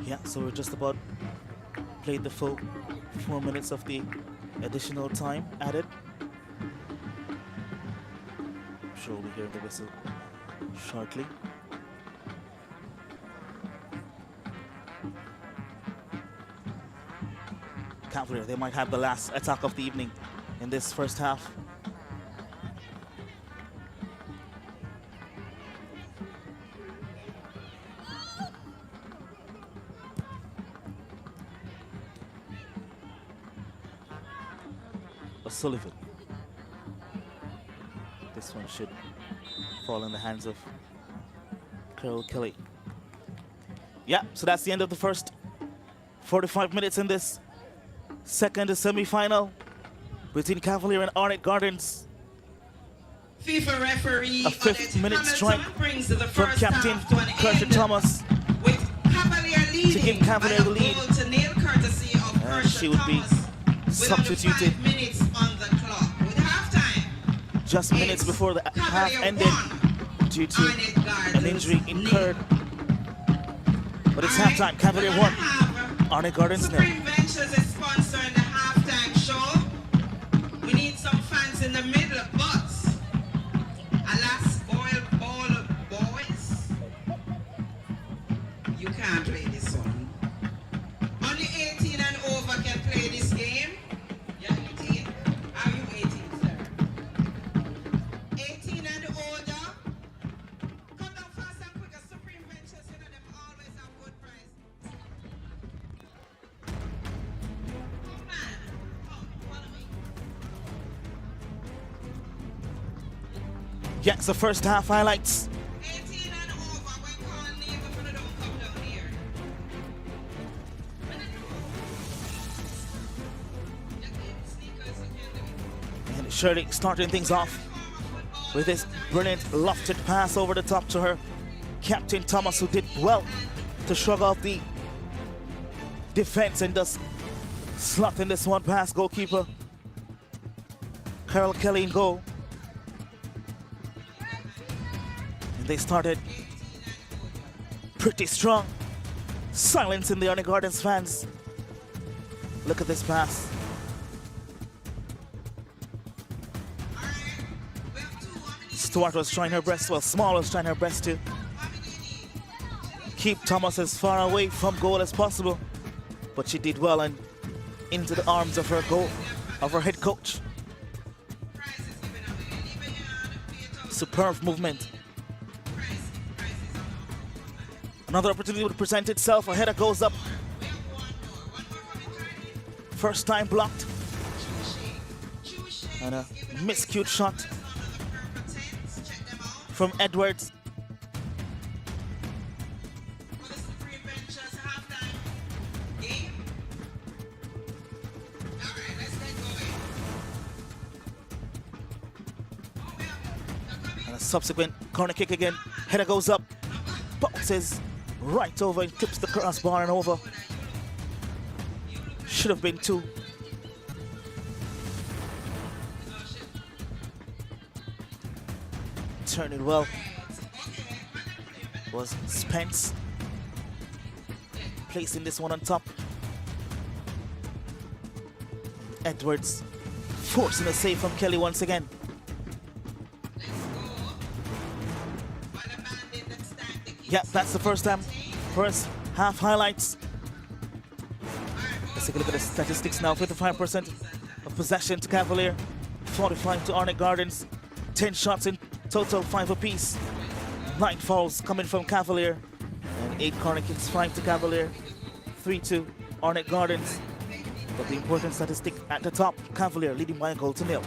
Yeah, so we're just about played the full 4 minutes of the additional time added. I'm sure we'll be hearing the whistle shortly. Cavalier, they might have the last attack of the evening in this first half. Sullivan. This one should fall in the hands of Carol Kelly. Yeah, so that's the end of the first 45 minutes in this second semi-final between Cavalier and Arnett Gardens. FIFA referee A fifth-minute strike brings the from first Captain half to an Kershaw end, Thomas with Cavalier leading to give Cavalier by the a lead. goal to nail courtesy of And Kershaw she would be Thomas with under substituted 5 minutes on the clock. With halftime, just minutes before the half Cavalier ended won, due to Arnett Gardens an injury incurred. But it's halftime. Cavalier won. Arnett Gardens nil. Supreme Ventures is sponsoring the halftime show. We need some fans in the middle, but alas, ball boys, you can't play this one. Only 18 and over can play this game. You're 18? Are you 18, sir? 18 and older. Come down fast and quick. Supreme Ventures, you know them always have good price. Come on. Come, follow me. Yeah, it's the first half highlights. 18 and over. When calling name if you don't come down here. And Shirley starting things off with this brilliant lofted pass over the top to her Captain Thomas, who did well to shrug off the defense and just slot in this one past goalkeeper Carol Kelly in goal. And they started pretty strong, silencing the Arnett Gardens fans. Look at this pass. Stewart was trying her best, well, Small was trying her best to keep Thomas as far away from goal as possible, but she did well and into the arms of her head coach. Superb movement. Another opportunity would present itself. A header goes up. First time blocked. And a miscued shot from Edwards. And a subsequent corner kick again. Header goes up, bounces right over and clips the crossbar and over. Should have been two. Turning well was Spence, placing this one on top. Edwards Forcing a save from Kelly once again. Yeah, that's the first time. First half highlights. Let's take a look at the statistics now. 55% of possession to Cavalier, 45 to Arnett Gardens, 10 shots in total, 5 apiece. 9 fouls coming from Cavalier, and 8 corner kicks, 5 to Cavalier, 3 to Arnett Gardens. But the important statistic at the top, Cavalier leading by a goal to nil.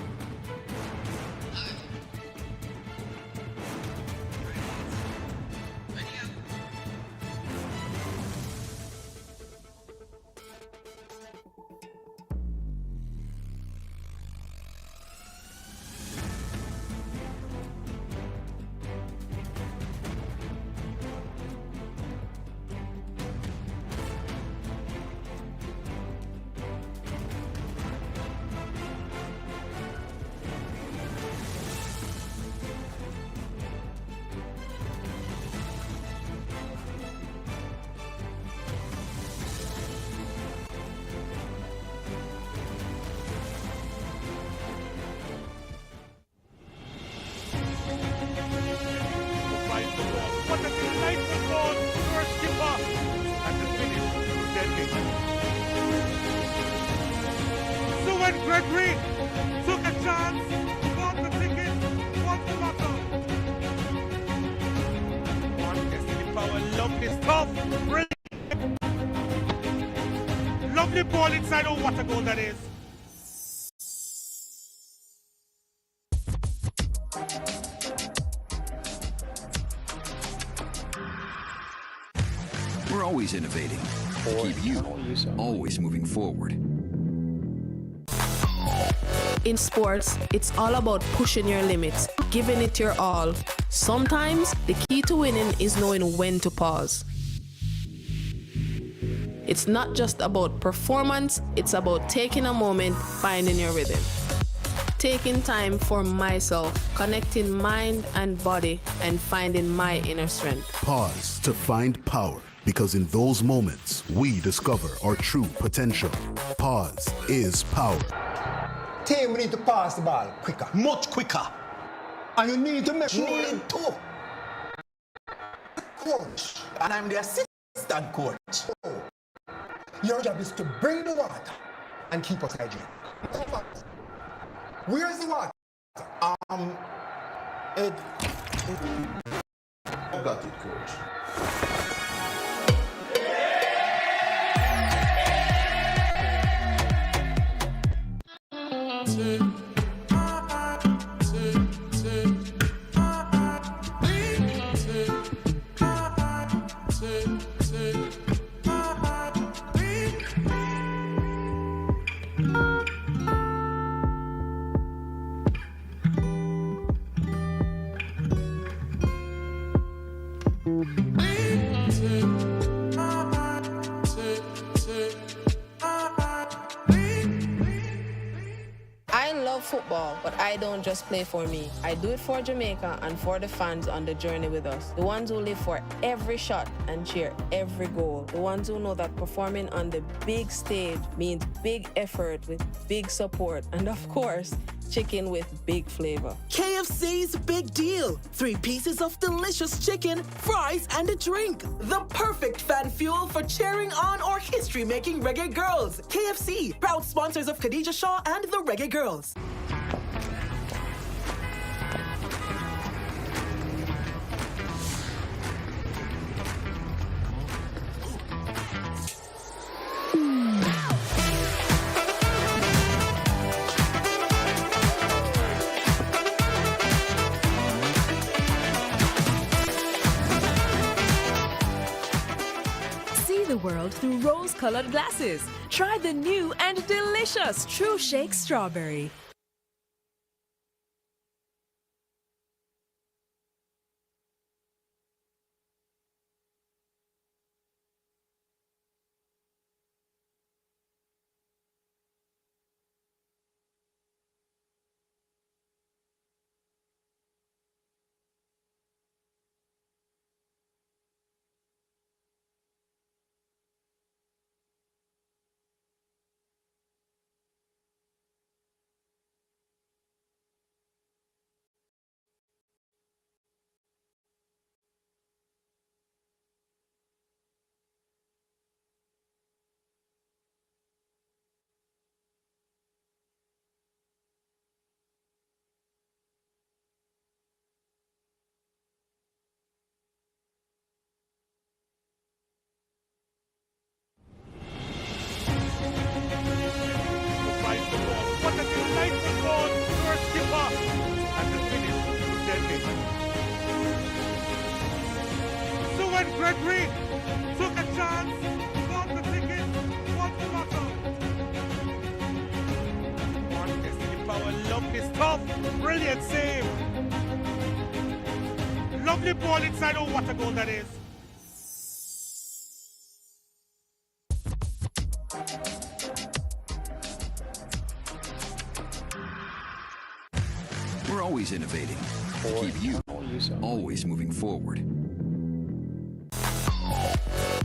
What a delightful goal to our skipper. And the finish was deadly. So when Gregory took a chance, bought the ticket, won the lotto. One Destiny Power, lovely stuff. Brilliant. Lovely ball inside. Oh, what a goal that is. We're always innovating to keep you always moving forward. In sports, it's all about pushing your limits, giving it your all. Sometimes the key to winning is knowing when to pause. It's not just about performance, it's about taking a moment, finding your rhythm. Taking time for myself, connecting mind and body, and finding my inner strength. Pause to find power, because in those moments, we discover our true potential. Pause is power. Team, we need to pass the ball quicker. Much quicker. And you need to make sure. Need to. Coach. And I'm the assistant coach. Oh. Your job is to bring the water and keep us hydrated. Where's the water? I got it, coach. I love football, but I don't just play for me. I do it for Jamaica and for the fans on the journey with us. The ones who live for every shot and cheer every goal. The ones who know that performing on the big stage means big effort with big support. And of course, chicken with big flavor. KFC's Big Deal. 3 pieces of delicious chicken, fries, and a drink. The perfect fan fuel for cheering on or history-making reggae girls. KFC, proud sponsors of Khadijah Shaw and the Reggae Girls. The world through rose-colored glasses. Try the new and delicious True Shake Strawberry. and Gregory took a chance, bought the ticket, won the lotto. Arnett the power, lovely stuff, brilliant save. Lovely ball inside, oh what a goal that is. We're always innovating to keep you always moving forward.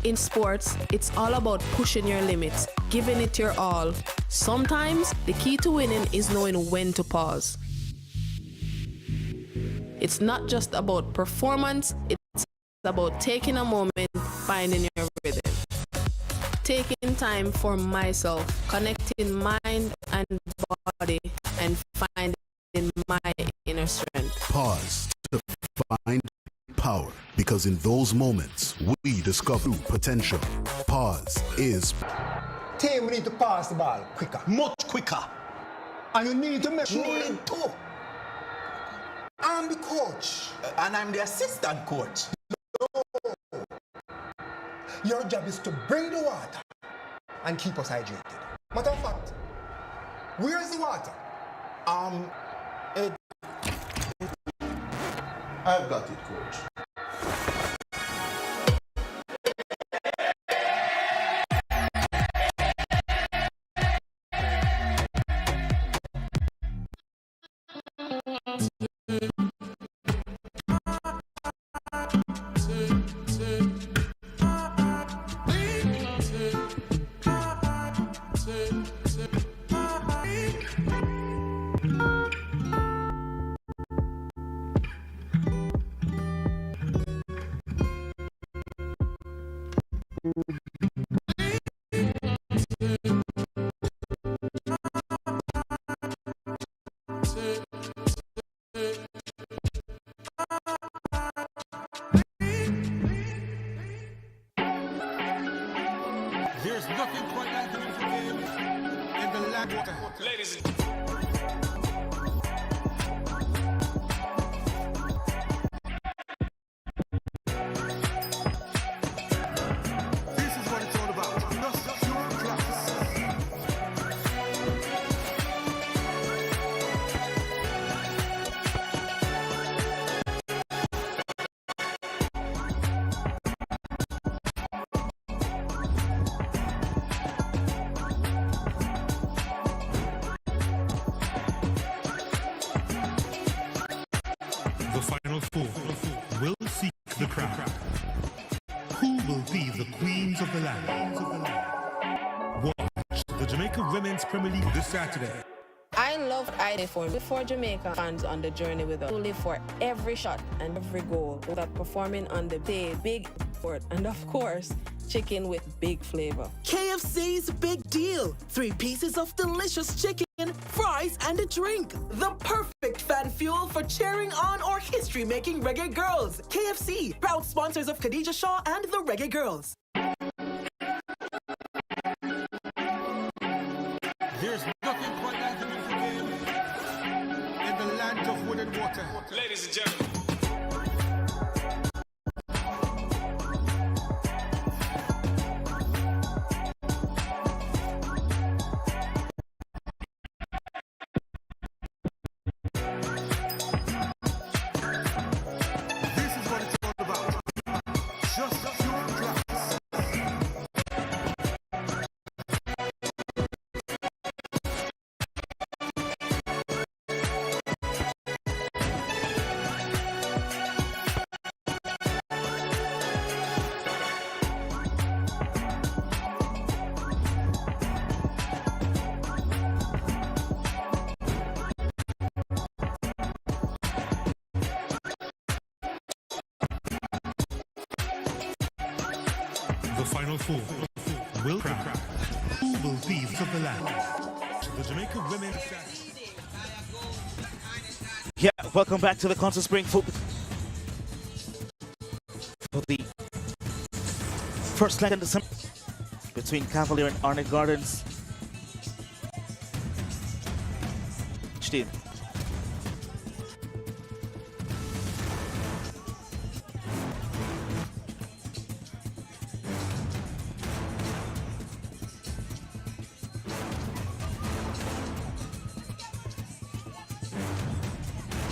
In sports, it's all about pushing your limits, giving it your all. Sometimes, the key to winning is knowing when to pause. It's not just about performance, it's about taking a moment, finding your rhythm. Taking time for myself, connecting mind and body, and finding my inner strength. Pause to find power, because in those moments, we discover potential. Pause is... Team, we need to pass the ball quicker. Much quicker. And you need to make sure... Need to. I'm the coach. And I'm the assistant coach. No. Your job is to bring the water and keep us hydrated. Matter of fact, where's the water? I've got it, coach. There's nothing quite like the beautiful game in the land water. Ladies and this is what it's all about. Just pure class. The final four will seek the crown. Who will be the queens of the land? Watch the Jamaica Women's Premier League this Saturday. I loved before Jamaica fans on the journey with us, to live for every shot and every goal, that performing on the day, big effort, and of course, chicken with big flavor. KFC's Big Deal. 3 pieces of delicious chicken, fries, and a drink. The perfect fan fuel for cheering on or history-making reggae girls. KFC, proud sponsors of Khadija Shaw and the Reggae Girls. There's nothing quite like the beautiful game in the land of wood and water. Ladies and gentlemen. This is what it's all about. Just pure class. The final four will crown. Who will be the land? The Jamaica Women's... Yeah, welcome back to the Concert Spring for the first leg in December between Cavalier and Arnett Gardens. Team.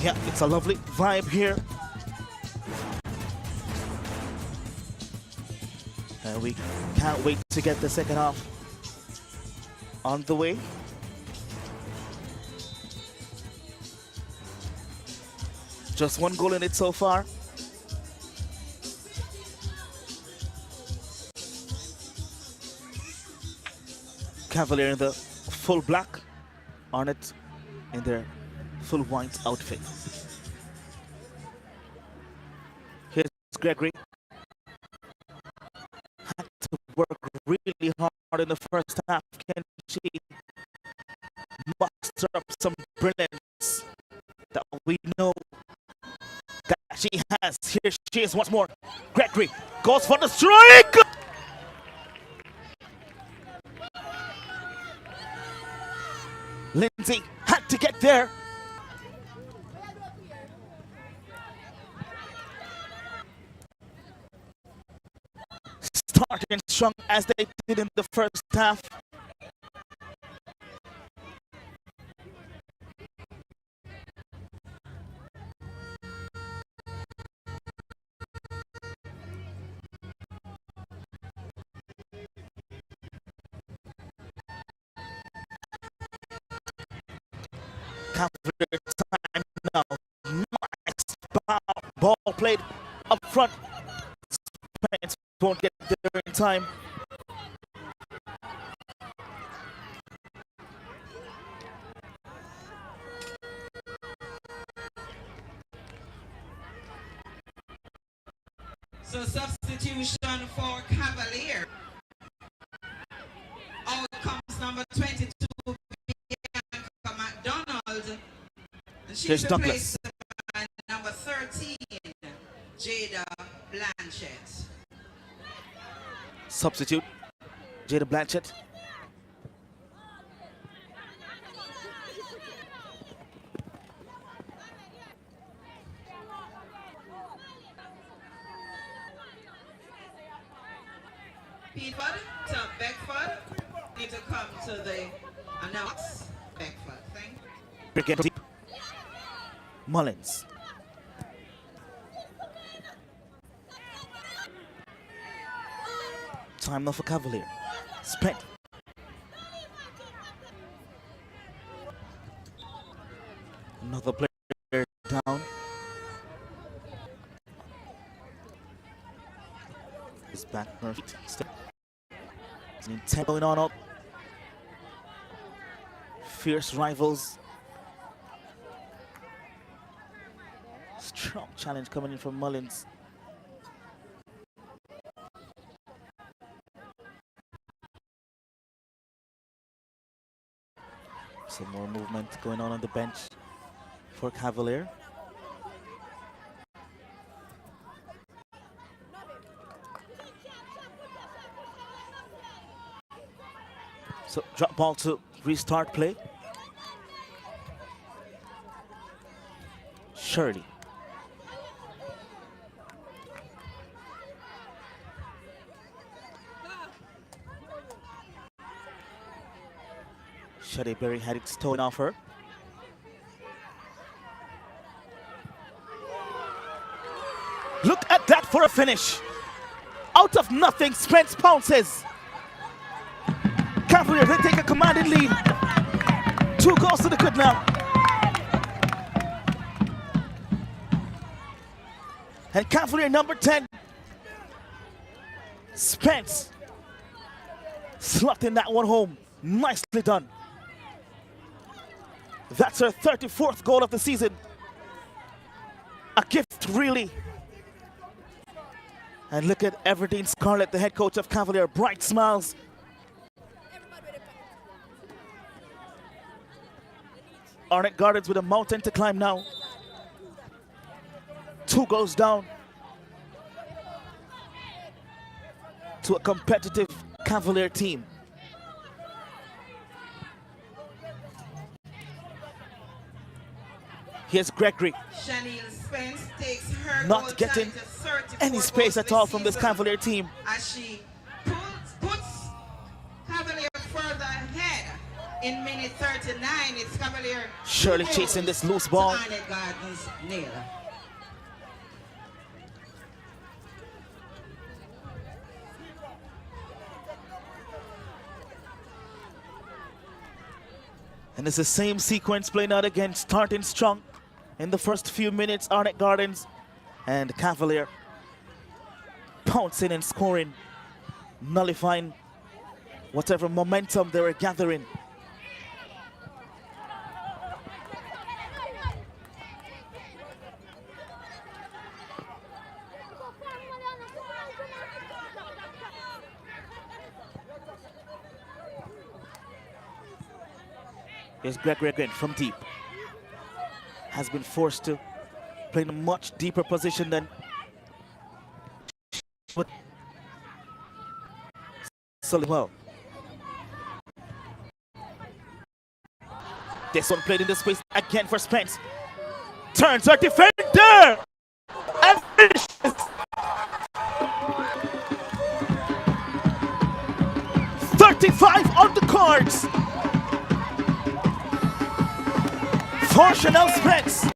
Yeah, it's a lovely vibe here. And we can't wait to get the second half on the way. Just one goal in it so far. Cavalier in the full black, Arnett in their full white outfit. Here's Gregory. Had to work really hard in the first half. Can she muster up some brilliance that we know that she has? Here she is once more. Gregory goes for the strike! Lindsay had to get there. Starting strong as they did in the first half. Cavalier time now. Nice ball played up front. Spence won't get there in time. So substitution for Cavalier. Out comes number 22, Bianca McDonald. And she's replaced by number 13, Jada Blanchett. Substitute, Jada Blanchett. Peabody to Beckford. Need to come to the announce. Beckford, thank you. Brigade deep. Mullins. Time now for Cavalier. Spent. Another player down. His back Murphy. Intent going on up. Fierce rivals. Strong challenge coming in from Mullins. Some more movement going on the bench for Cavalier. So drop ball to restart play. Shirley. Shade Berry had it stolen off her. Look at that for a finish. Out of nothing, Spence pounces. Cavalier, they take a commanding lead. 2 goals to the good now. And Cavalier number 10. Spence slotting that one home. Nicely done. That's her 34th goal of the season. A gift, really. And look at Everdeen Scarlett, the head coach of Cavalier. Bright smiles. Arnett Gardens with a mountain to climb now. 2 goals down to a competitive Cavalier team. Here's Gregory. Chanel Spence takes her not getting any space at all from this Cavalier team. As she puts Cavalier further ahead In minute 39, it's Cavalier. Shirley chasing this loose ball. Arnett Gardens nail. And it's the same sequence playing out again, starting strong in the first few minutes. Arnett Gardens and Cavalier pouncing and scoring, nullifying whatever momentum they were gathering. Here's Gregory again from deep. Has been forced to play in a much deeper position than well. This one played in the space again for Spence. Turns our defender and finishes. 35 on the cards for Chanel Spence.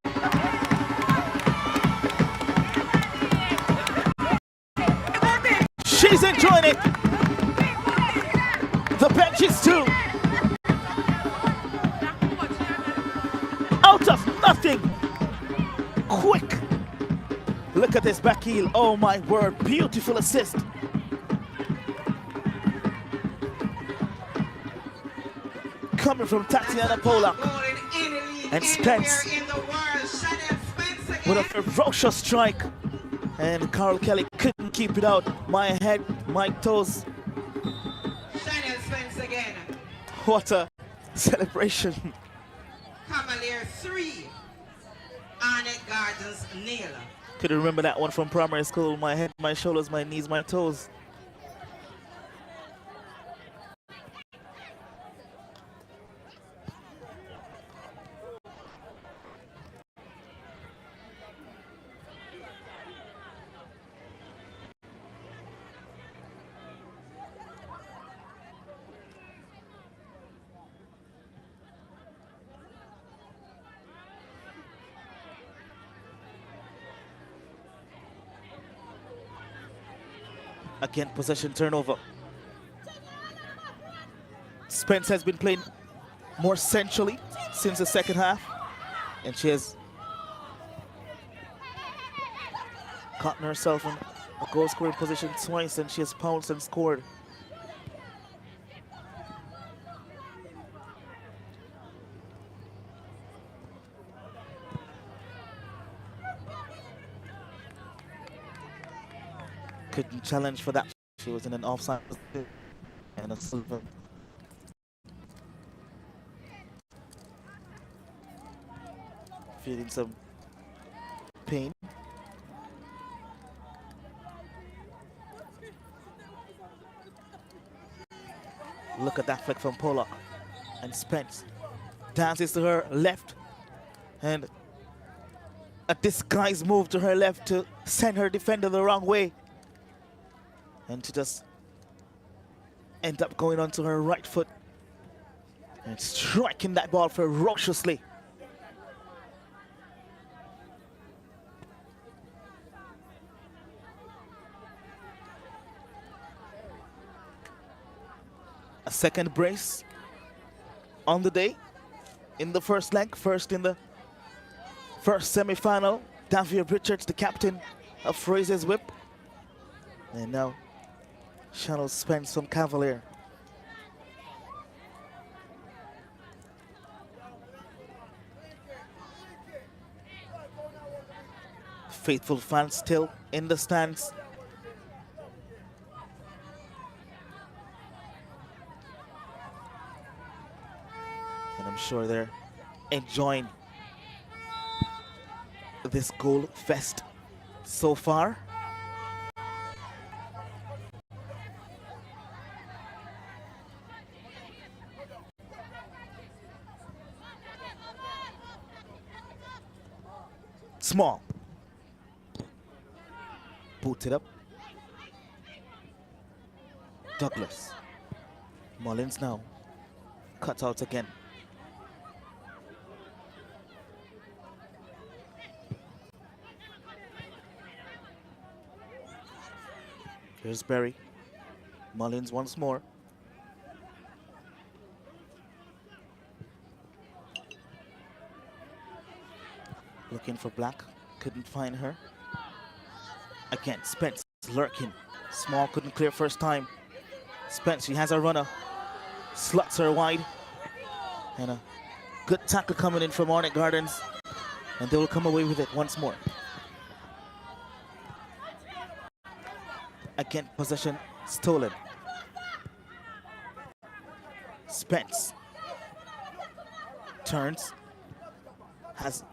She's enjoying it. The bench is too. Out of nothing. Quick. Look at this back heel. Oh my word. Beautiful assist. Coming from Tatiana Polak. And Spence with a ferocious strike. And Carl Kelly couldn't keep it out. My head, my toes. Chanel Spence again. What a celebration. Cavalier 3. Arnett Gardens nil. Could remember that one from primary school. My head, my shoulders, my knees, my toes. Again, possession turnover. Spence has been playing more centrally since the second half, and she has gotten herself in a goal scoring position twice, and she has pounced and scored. Couldn't challenge for that. She was in an offside position and a silver. Feeling some pain. Look at that flick from Pollock. And Spence dances to her left, and a disguised move to her left to send her defender the wrong way, and to just end up going onto her right foot and striking that ball ferociously. A second brace on the day in the first leg, first in the first semi-final. Davia Richards, the captain of Fraser's Whip. And now Chanel Spence from Cavalier. Faithful fans still in the stands. And I'm sure they're enjoying this goal fest so far. Small. Boot it up. Douglas. Mullins now. Cut out again. Here's Berry. Mullins once more. Looking for Black. Couldn't find her. Again, Spence lurking. Small couldn't clear first time. Spence, she has a runner. Sluts her wide. And a good tackle coming in from Arnett Gardens. And they will come away with it once more. Again, possession stolen. Spence turns, has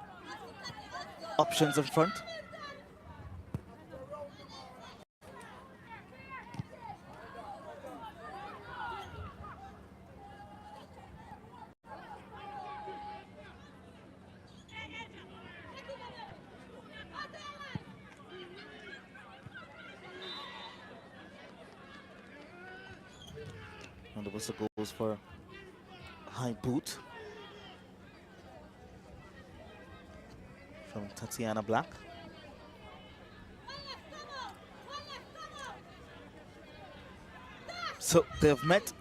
options in front. And the whistle goes for a high boot from Tatiana Black. So they've met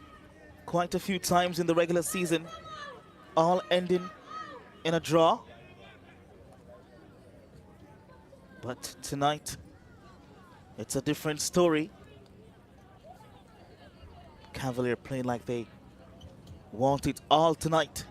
quite a few times in the regular season, all ending in a draw. But tonight, it's a different story. Cavalier playing like they want it all tonight.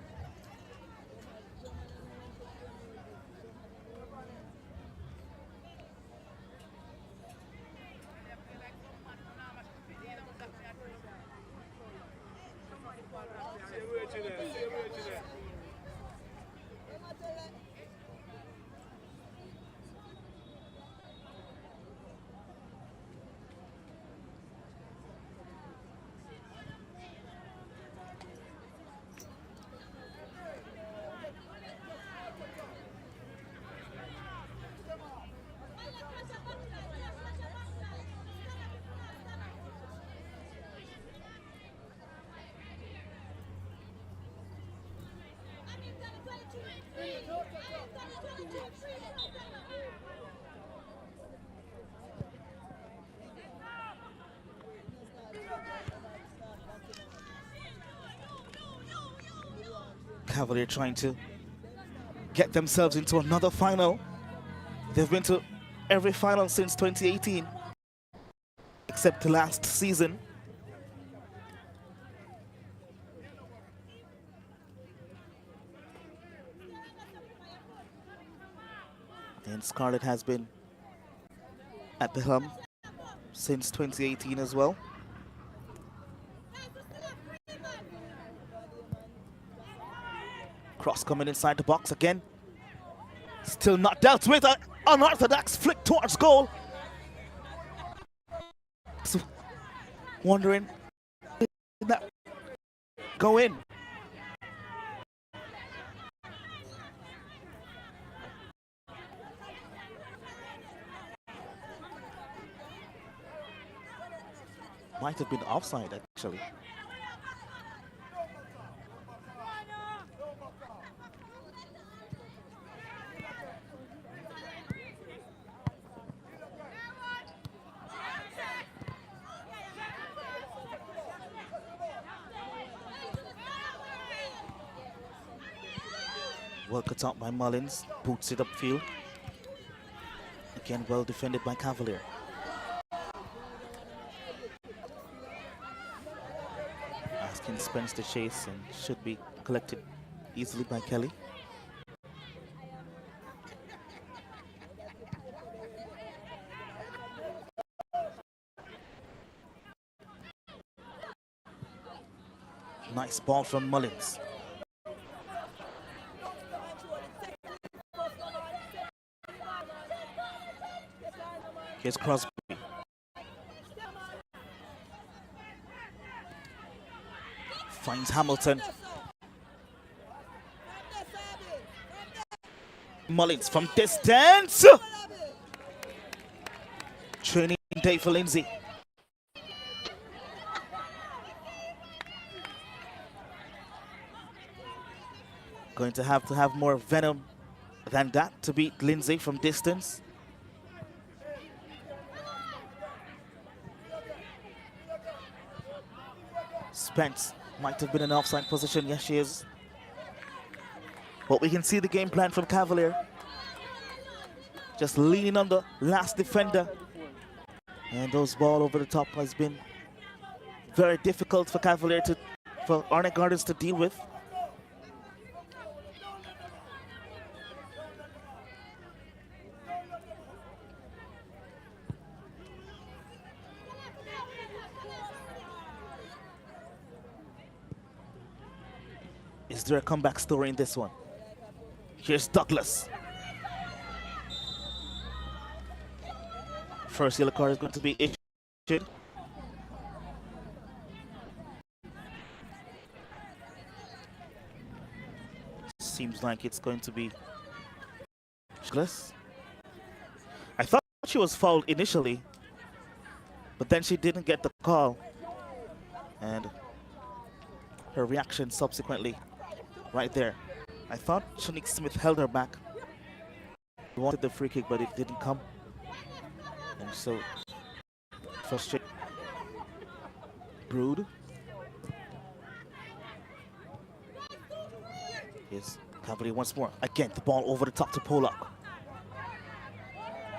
Cavalier trying to get themselves into another final. They've been to every final since 2018, except the last season. And Scarlett has been at the helm since 2018 as well. Cross coming inside the box again. Still not dealt with. An unorthodox flick towards goal. So, wondering, did that go in? Might have been offside actually. Well cut out by Mullins, boots it upfield. Again, well defended by Cavalier. Asking Spence to chase and should be collected easily by Kelly. Nice ball from Mullins. Here's Crosby. Finds Hamilton. Mullins from distance. Training day for Lindsay. Going to have more venom than that to beat Lindsay from distance. Spence might have been in offside position. Yes, she is. But we can see the game plan from Cavalier. Just leaning on the last defender. And those ball over the top has been very difficult for Cavalier for Arnett Gardens to deal with. Is there a comeback story in this one? Here's Douglas. First yellow card is going to be issued. Seems like it's going to be Douglas. I thought she was fouled initially, but then she didn't get the call. And her reaction subsequently right there. I thought Shanique Smith held her back. She wanted the free kick, but it didn't come. And so, frustrated. Brood. Here's Cavalier once more. Again, the ball over the top to Pollock.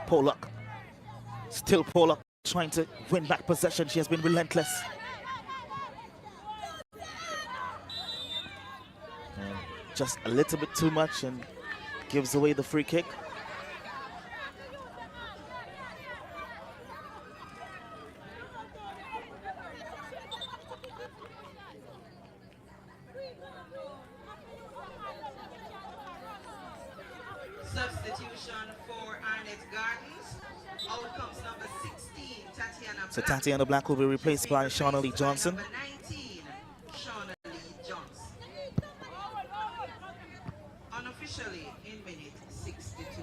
Pollock. Still Pollock trying to win back possession. She has been relentless. And just a little bit too much and gives away the free kick. Substitution for Arnett Gardens. Out comes number 16, Tatiana Black. So Tatiana Black will be replaced by Shauna Lee Johnson. Number 19, Shauna Lee Johnson. Unofficially in minute 62.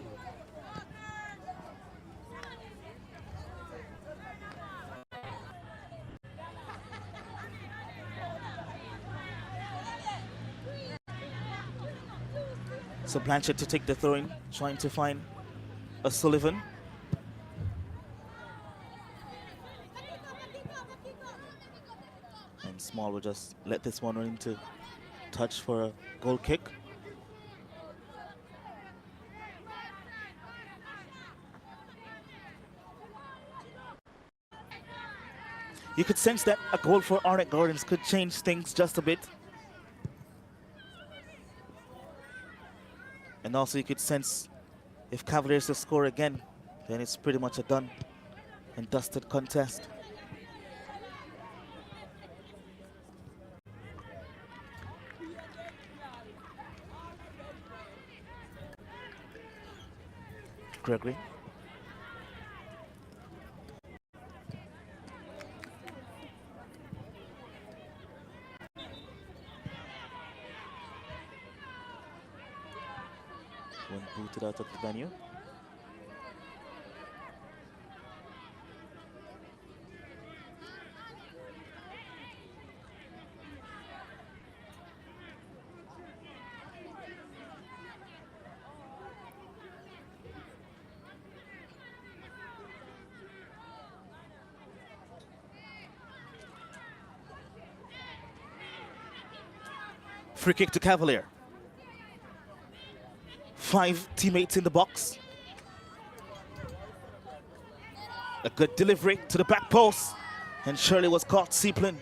So Blanchett to take the throw-in, trying to find a Sullivan. And Small will just let this one run into touch for a goal kick. You could sense that a goal for Arnett Gardens could change things just a bit. And also you could sense if Cavaliers to score again, then it's pretty much a done and dusted contest. Gregory. When booted out of the venue. Free kick to Cavalier. 5 teammates in the box. A good delivery to the back post. And Shirley was caught, Seaplin.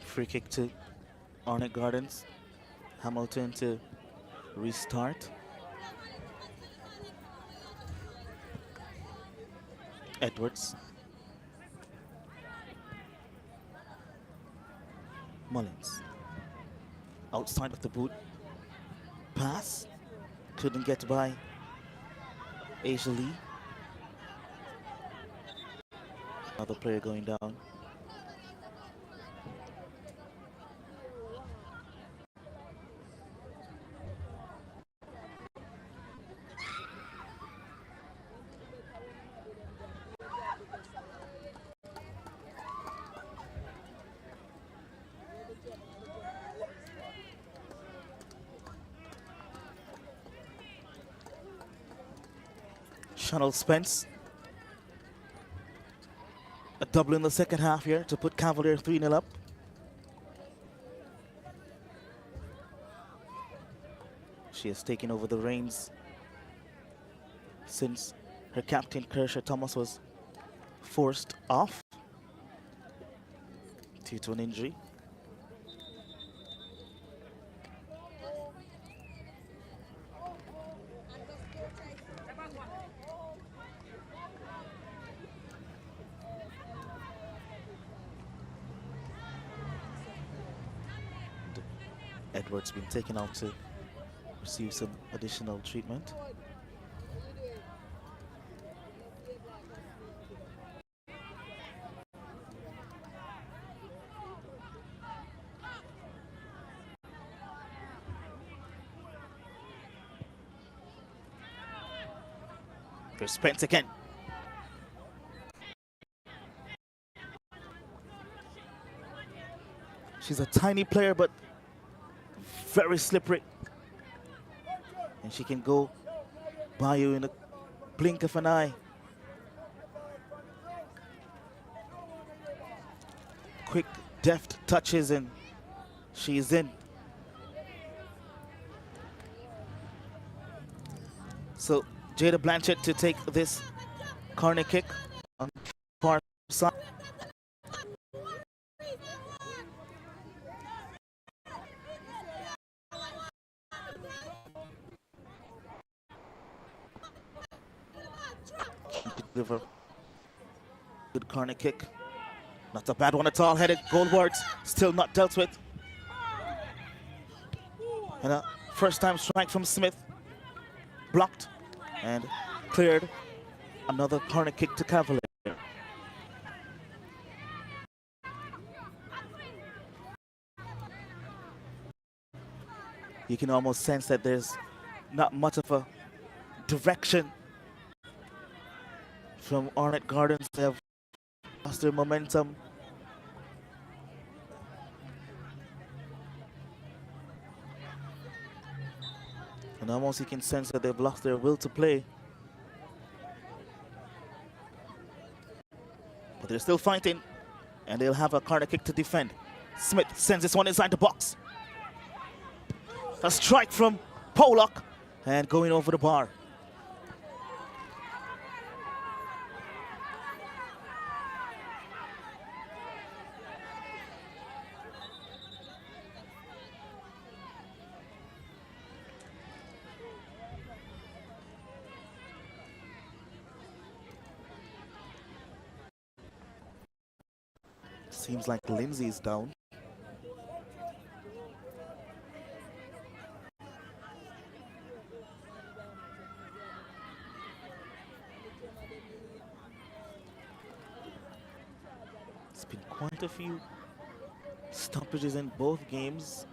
Free kick to Arnett Gardens. Hamilton to restart. Edwards. Mullins. Outside of the boot. pass. Couldn't get by Asia Lee. Another player going down. Chanel Spence. A double in the second half here to put Cavalier 3-0 up. She has taken over the reins since her captain Kershaw Thomas was forced off due to an injury. Edwards been taken out to receive some additional treatment. There's Spence again. She's a tiny player, but very slippery. And she can go by you in a blink of an eye. Quick, deft touches and she's in. So Jada Blanchett to take this corner kick on the far side. Good corner kick. Not a bad one at all. Headed goalwards. Still not dealt with. And a first time strike from Smith. Blocked and cleared. Another corner kick to Cavalier. You can almost sense that there's not much of a direction from Arnett Gardens. They have lost their momentum. And almost you can sense that they've lost their will to play. But they're still fighting, and they'll have a corner kick to defend. Smith sends this one inside the box. A strike from Pollock, and going over the bar. Seems like Lindsay's down. It's been quite a few stoppages in both games.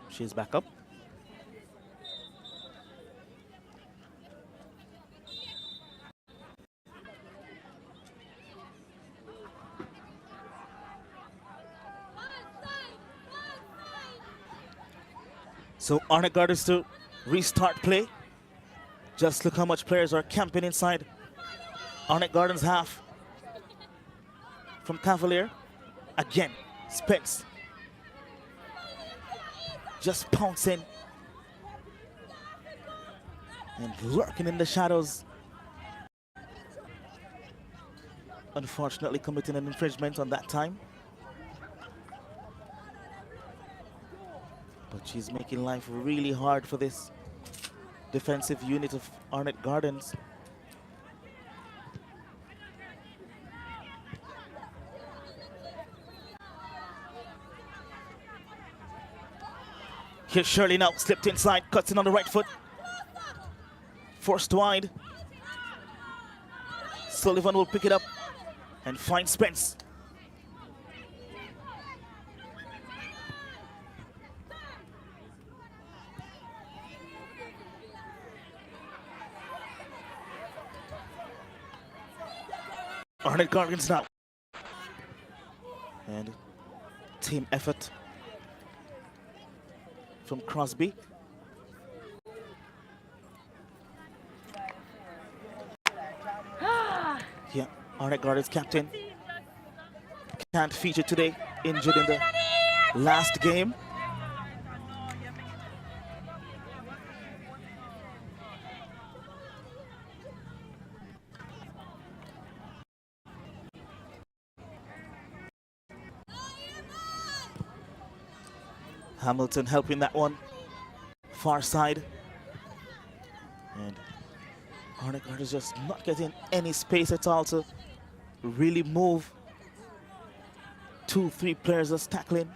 She's back up. So Arnett Gardens to restart play. Just look how much players are camping inside Arnett Gardens half. From Cavalier. Again, Spence. just pouncing and lurking in the shadows. Unfortunately committing an infringement on that time. But she's making life really hard for this defensive unit of Arnett Gardens. Here's Shirley now, slipped inside, cuts in on the right foot. Forced wide. Sullivan will pick it up and find Spence. Arnett Gardens now. And team effort from Crosby. Yeah, Arnett Gardens captain can't feature today, injured in the last game. Hamilton helping that one, far side. And Arnett Gardens just not getting any space at all to really move. 2-3 players just tackling,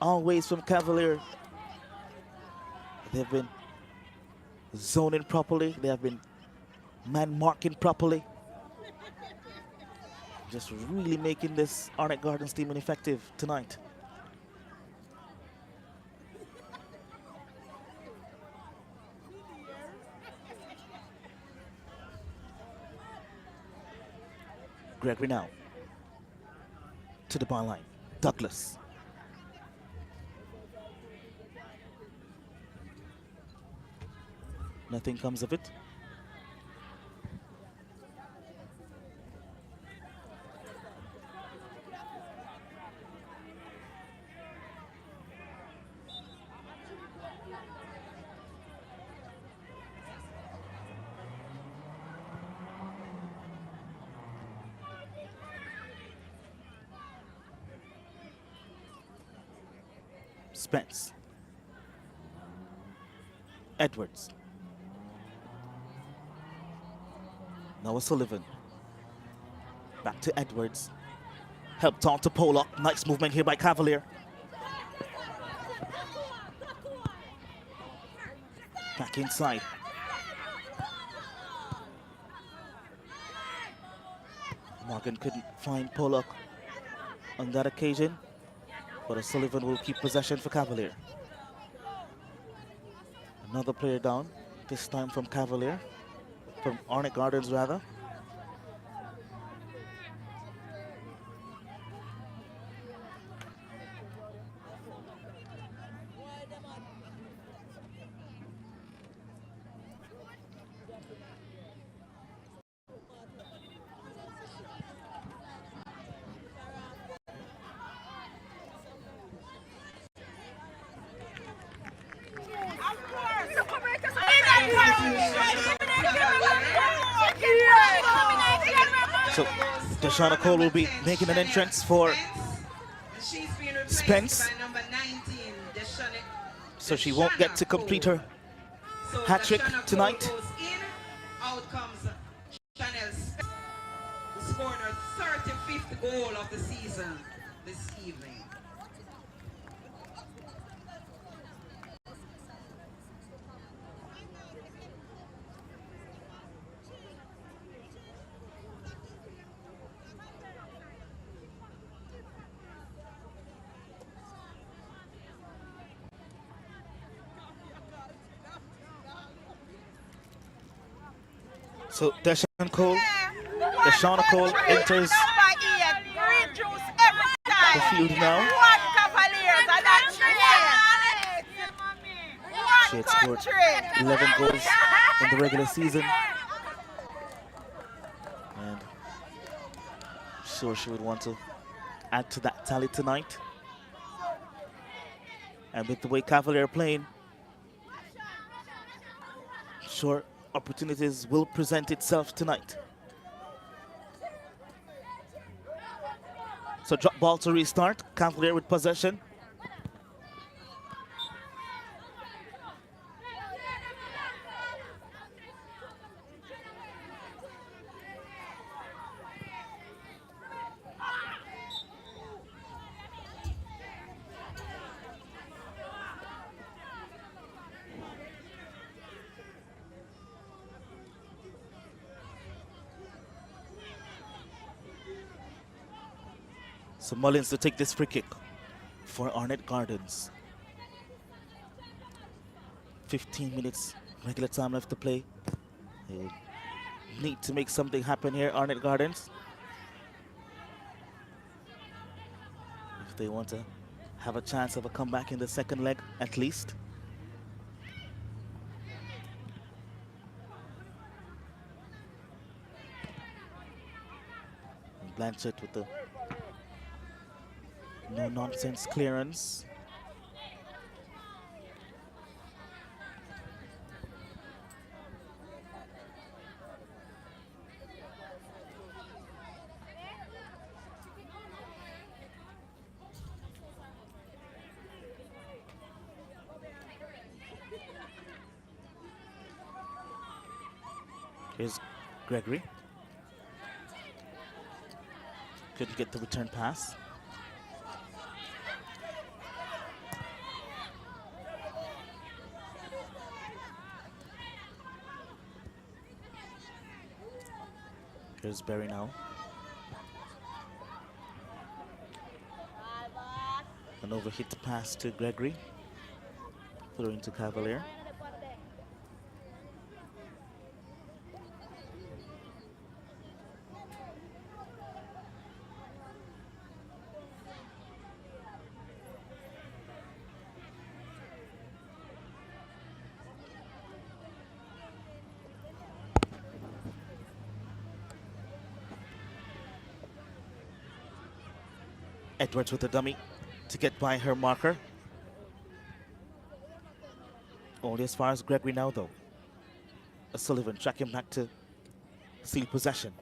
always from Cavalier. They've been zoning properly, they have been man marking properly. Just really making this Arnett Gardens team ineffective tonight. Gregory now to the byline. Douglas. Nothing comes of it. Spence. Edwards. Now Sullivan. Back to Edwards. Helped on to Pollock. Nice movement here by Cavalier. Back inside. Morgan couldn't find Pollock on that occasion, but Sullivan will keep possession for Cavalier. Another player down, this time from Cavalier, from Arnett Gardens rather. So Deshauna Cole will be making an entrance for Spence. So she won't get to complete her hat trick tonight. Out comes Chanel Spence, who scored her 35th goal of the season this evening. So Deshauna Cole enters the field now. She had scored 11 goals in the regular season, and sure she would want to add to that tally tonight. And with the way Cavalier are playing, sure opportunities will present itself tonight. So drop ball to restart. Cavalier with possession. So Mullins to take this free kick for Arnett Gardens. 15 minutes regular time left to play. They need to make something happen here, Arnett Gardens, if they want to have a chance of a comeback in the second leg at least. And Blanchett with the no-nonsense clearance. Here's Gregory. Couldn't get the return pass. Here's Berry now. An overhit pass to Gregory. Throw into Cavalier. Edwards with the dummy to get by her marker. Only as far as Gregory now, though. Sullivan tracking back to seal possession.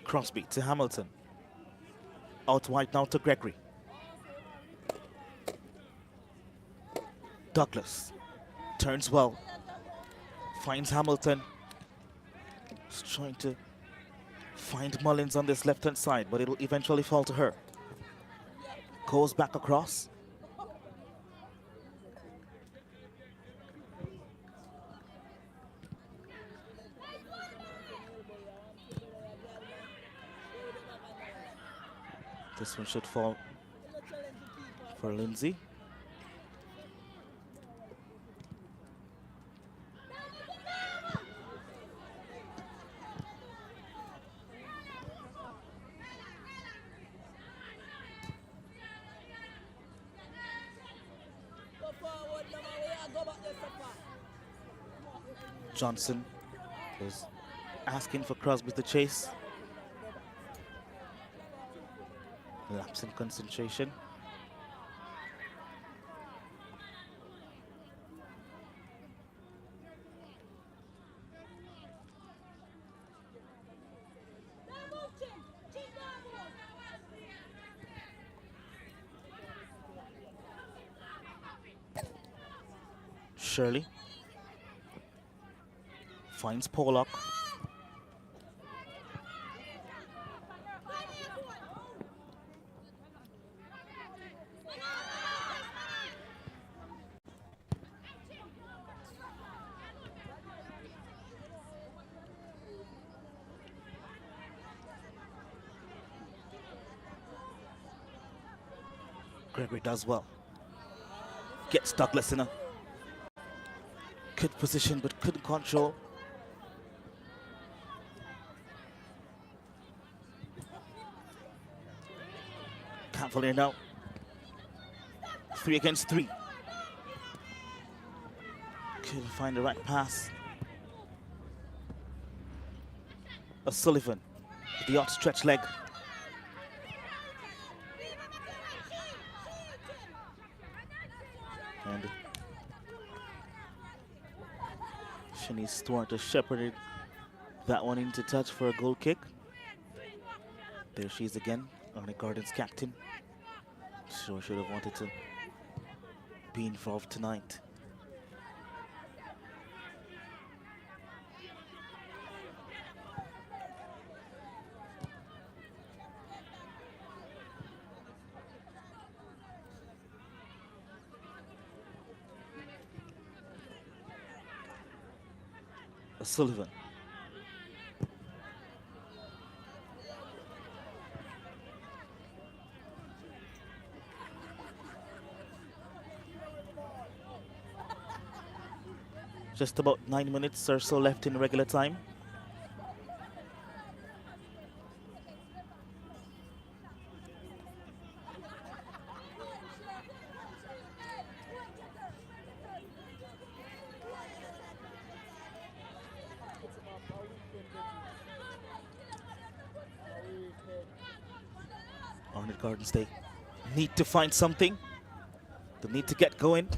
Crosby to Hamilton. Out wide now to Gregory. Douglas turns well. Finds Hamilton. Just trying to find Mullins on this left-hand side, but it'll eventually fall to her. Goes back across. This one should fall for Lindsay. Johnson was asking for Crosby to chase. Lapse in concentration. Shirley finds Pollock. Gregory does well. Gets Douglas in a good position, but couldn't control. Cavalier now. 3 against 3. Couldn't find the right pass. Sullivan The outstretched leg. And Shanice Stewart has shepherded that one into touch for a goal kick. There she is again, Arnett Gardens captain. Sure should have wanted to be involved tonight. Sullivan. Just about 9 minutes or so left in regular time. Arnett Gardens, they need to find something. They need to get going.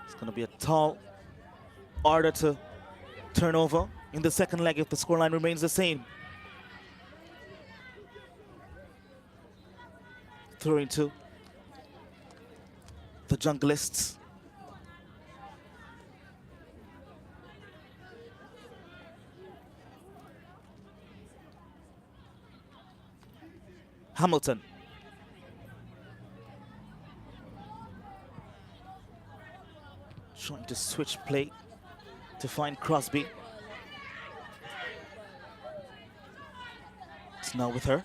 It's going to be a tall order to turn over in the second leg if the scoreline remains the same. Throwing to the Junglists. Hamilton. Trying to switch play to find Crosby. It's now with her.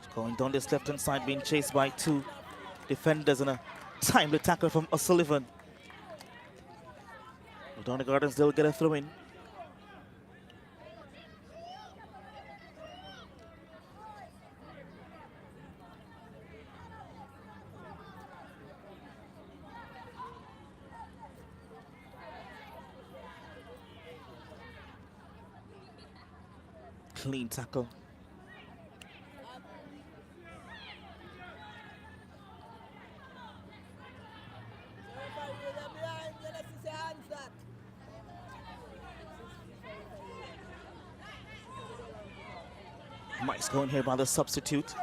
She's going down this left-hand side, being chased by two defenders and a timely tackle from O'Sullivan. Arnett Gardens, they'll get a throw in. Clean tackle. Mike's going here by the substitute.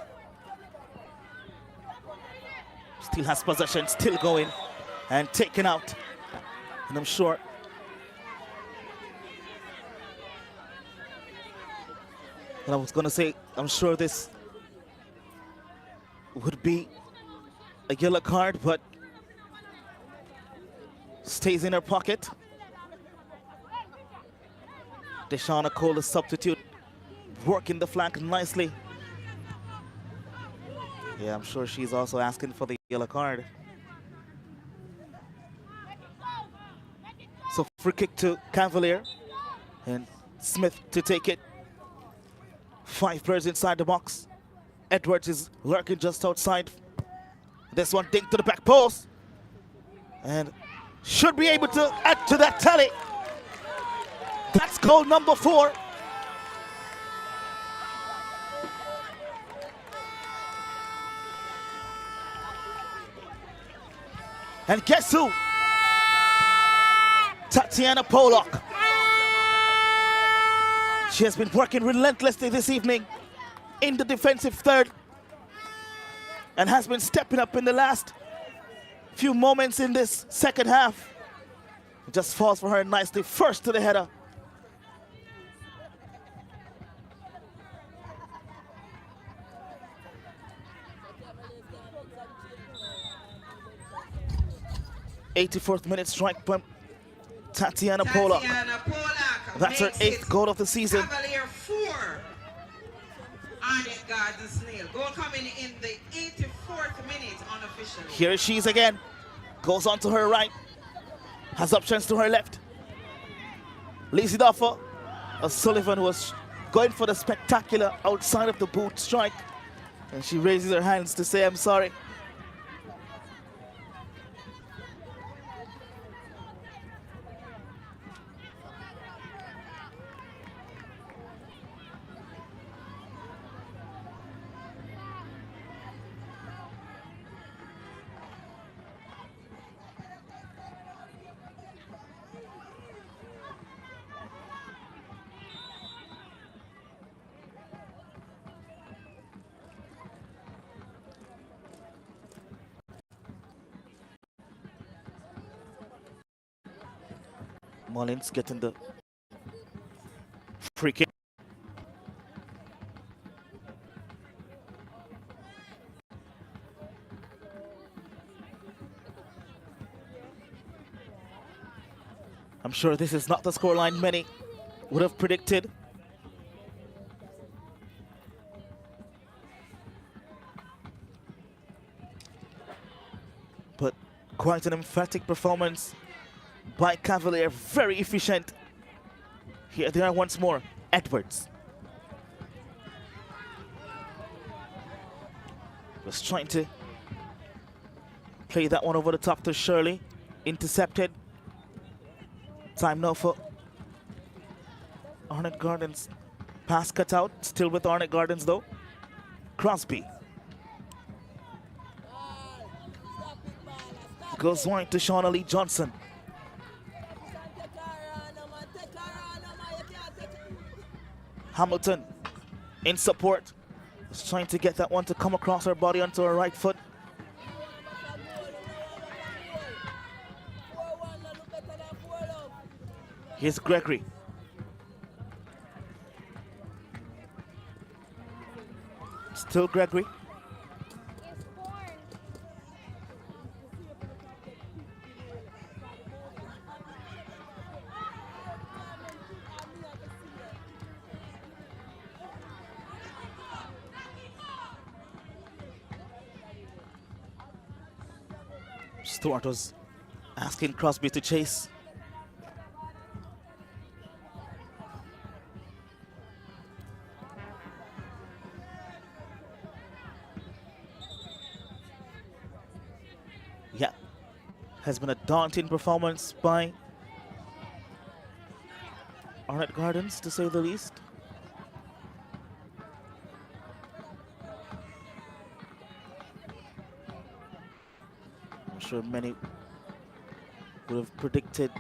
Still has possession, still going and taken out. And I'm sure and I was going to say, I'm sure this would be a yellow card, but stays in her pocket. Deshauna Cole, the substitute, working the flank nicely. Yeah, I'm sure she's also asking for the yellow card. So free kick to Cavalier and Smith to take it. 5 players inside the box. Edwards is lurking just outside. This one dinked to the back post. And should be able to add to that tally. That's goal number 4. And guess who? Tatiana Pollock. She has been working relentlessly this evening in the defensive third and has been stepping up in the last few moments in this second half. It just falls for her nicely, first to the header. '84th minute strike from Tatiana Pollock. That's her 8th goal of the season. Cavalier 4. Arnett Gardens nil. Goal coming in the 84th minute unofficially. Here she is again. Goes on to her right. Has options to her left. Leaves it off for O'Sullivan, was going for the spectacular outside of the boot strike. And she raises her hands to say, I'm sorry. Mullins getting the free kick. I'm sure this is not the scoreline many would have predicted. But quite an emphatic performance by Cavalier, very efficient. Here they are once more, Edwards. Was trying to play that one over the top to Shirley, intercepted. Time now for Arnett Gardens. Pass cut out, still with Arnett Gardens though. Crosby. Goes wide to Shauna Lee Johnson. Hamilton in support. Is trying to get that one to come across her body onto her right foot. Here's Gregory. Still Gregory. Stewart was asking Crosby to chase. Yeah, has been a daunting performance by Arnett Gardens, to say the least. I'm sure many would have predicted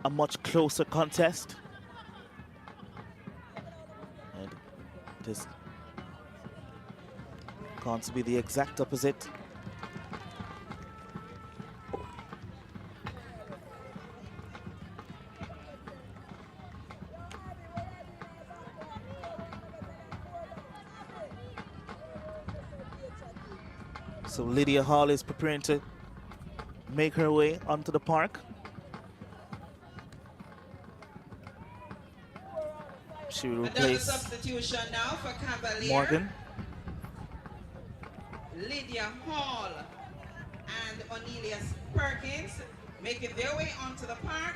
a much closer contest. And it has gone to be the exact opposite. So Lydia Hall is preparing to make her way onto the park. She will replace substitution now for Cavalier. Morgan. Lydia Hall and O'Neill Perkins making their way onto the park.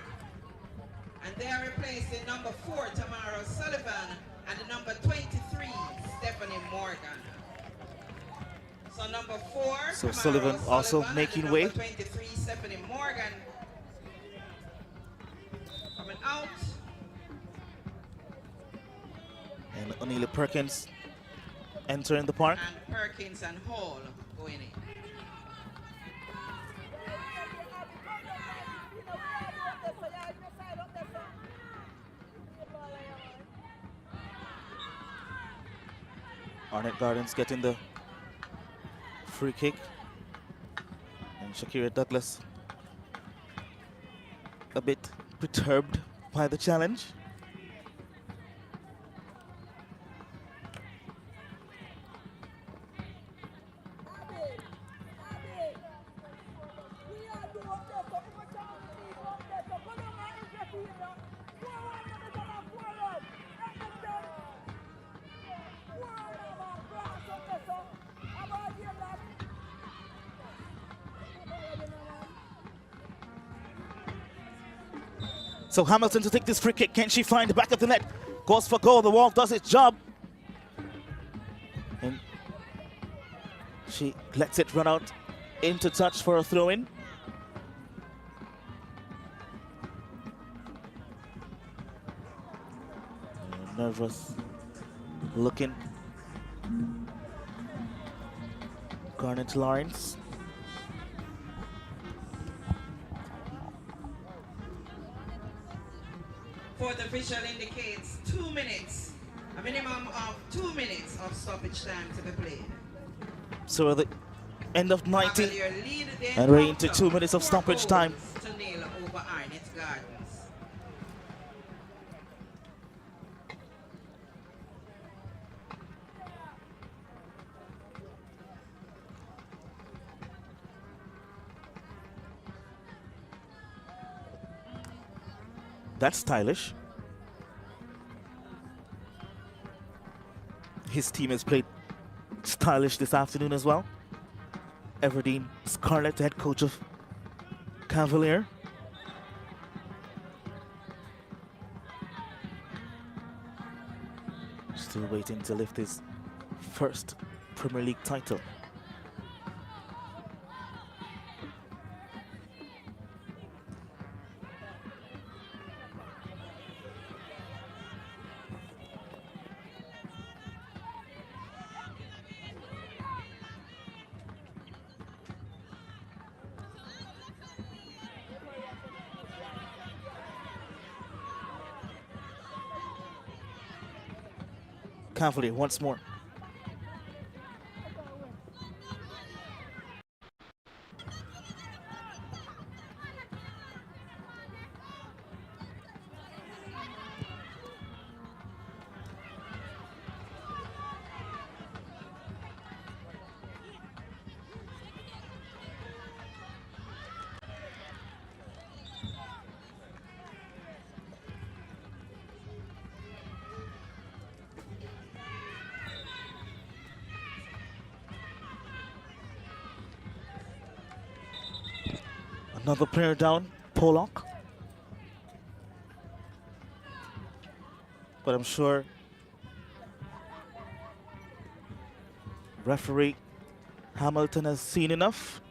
And they are replacing number 4, Tamara Sullivan, and number 23, Stephanie Morgan. So number 4, So Tamara Sullivan also making way. Number 23, Stephanie Morgan coming out. And O'Neill Perkins entering the park. And Perkins and Hall going in. Arnett Gardens getting the free kick. And Shakira Douglas a bit perturbed by the challenge. So Hamilton to take this free kick. Can she find the back of the net? Goes for goal. The wall does its job. And she lets it run out into touch for a throw-in. Nervous looking. Garnet Lawrence. Fourth official indicates 2 minutes, a minimum of 2 minutes of stoppage time to be played. So at the end of 90, Cavalier lead the and we're into encounter. 2 minutes of 4 stoppage goals time. to nil over Arnett Gardens. That's stylish. His team has played stylish this afternoon as well. Everdeen Scarlett, the head coach of Cavalier. Still waiting to lift his first Premier League title. Cavalier once more. Another player down, Pollock. But I'm sure referee Hamilton has seen enough.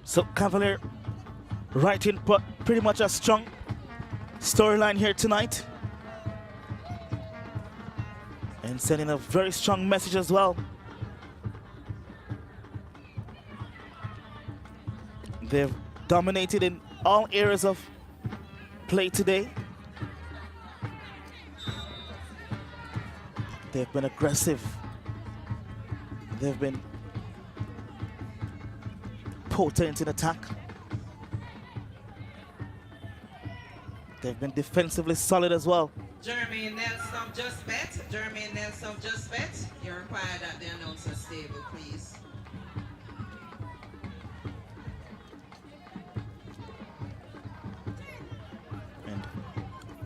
So Cavalier writing pretty much a strong storyline here tonight. And sending a very strong message as well. They've dominated in all areas of play today. They've been aggressive. They've been potent in attack. They've been defensively solid as well. Jeremy Nelson just bet. Jeremy Nelson just bet. You're required that the announcer stable, please. And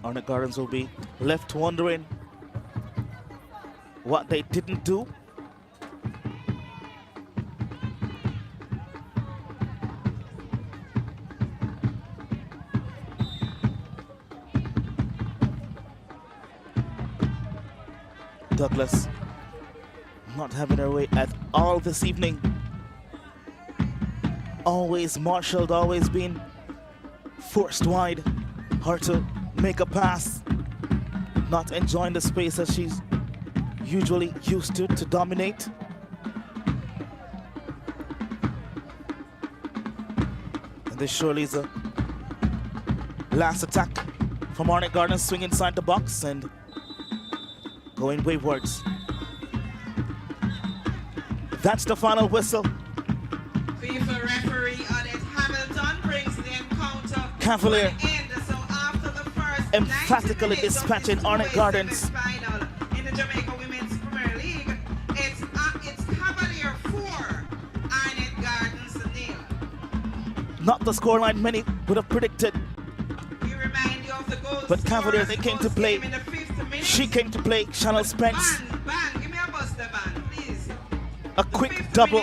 Arnett Gardens will be left wondering what they didn't do. Douglas not having her way at all this evening. Always marshaled, always been forced wide. Hard to make a pass. Not enjoying the space that she's usually used to dominate. And this surely is a last attack from Arnett Gardens, swing inside the box and going wayward. That's the final whistle. FIFA referee Arnett Hamilton brings the encounter Cavalier to an end. So after the first emphatically dispatching Arnett Gardens. Final in the Jamaica Women's Premier League, it's Cavalier 4, Arnett Gardens 0. Not the scoreline many would have predicted. We remind you of the goals. But Cavalier, they came to play. She came to play. Chanel Spence. Bang, give me a buster band, please. A quick double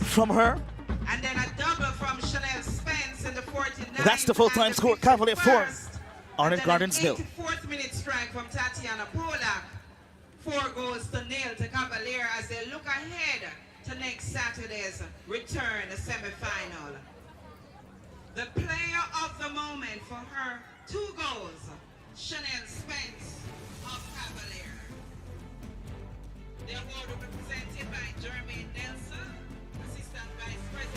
from her. And then a double from Chanel Spence in the 49th. That's the full-time score. Cavalier 4, Arnett Gardens 0. 84th minute strike from Tatiana Polak. 4-0 to Cavalier as they look ahead to next Saturday's return, the semi-final. The player of the moment for her 2 goals, Chanel Spence of Cavalier. The award will be presented by Jeremy Nelson, Assistant Vice President.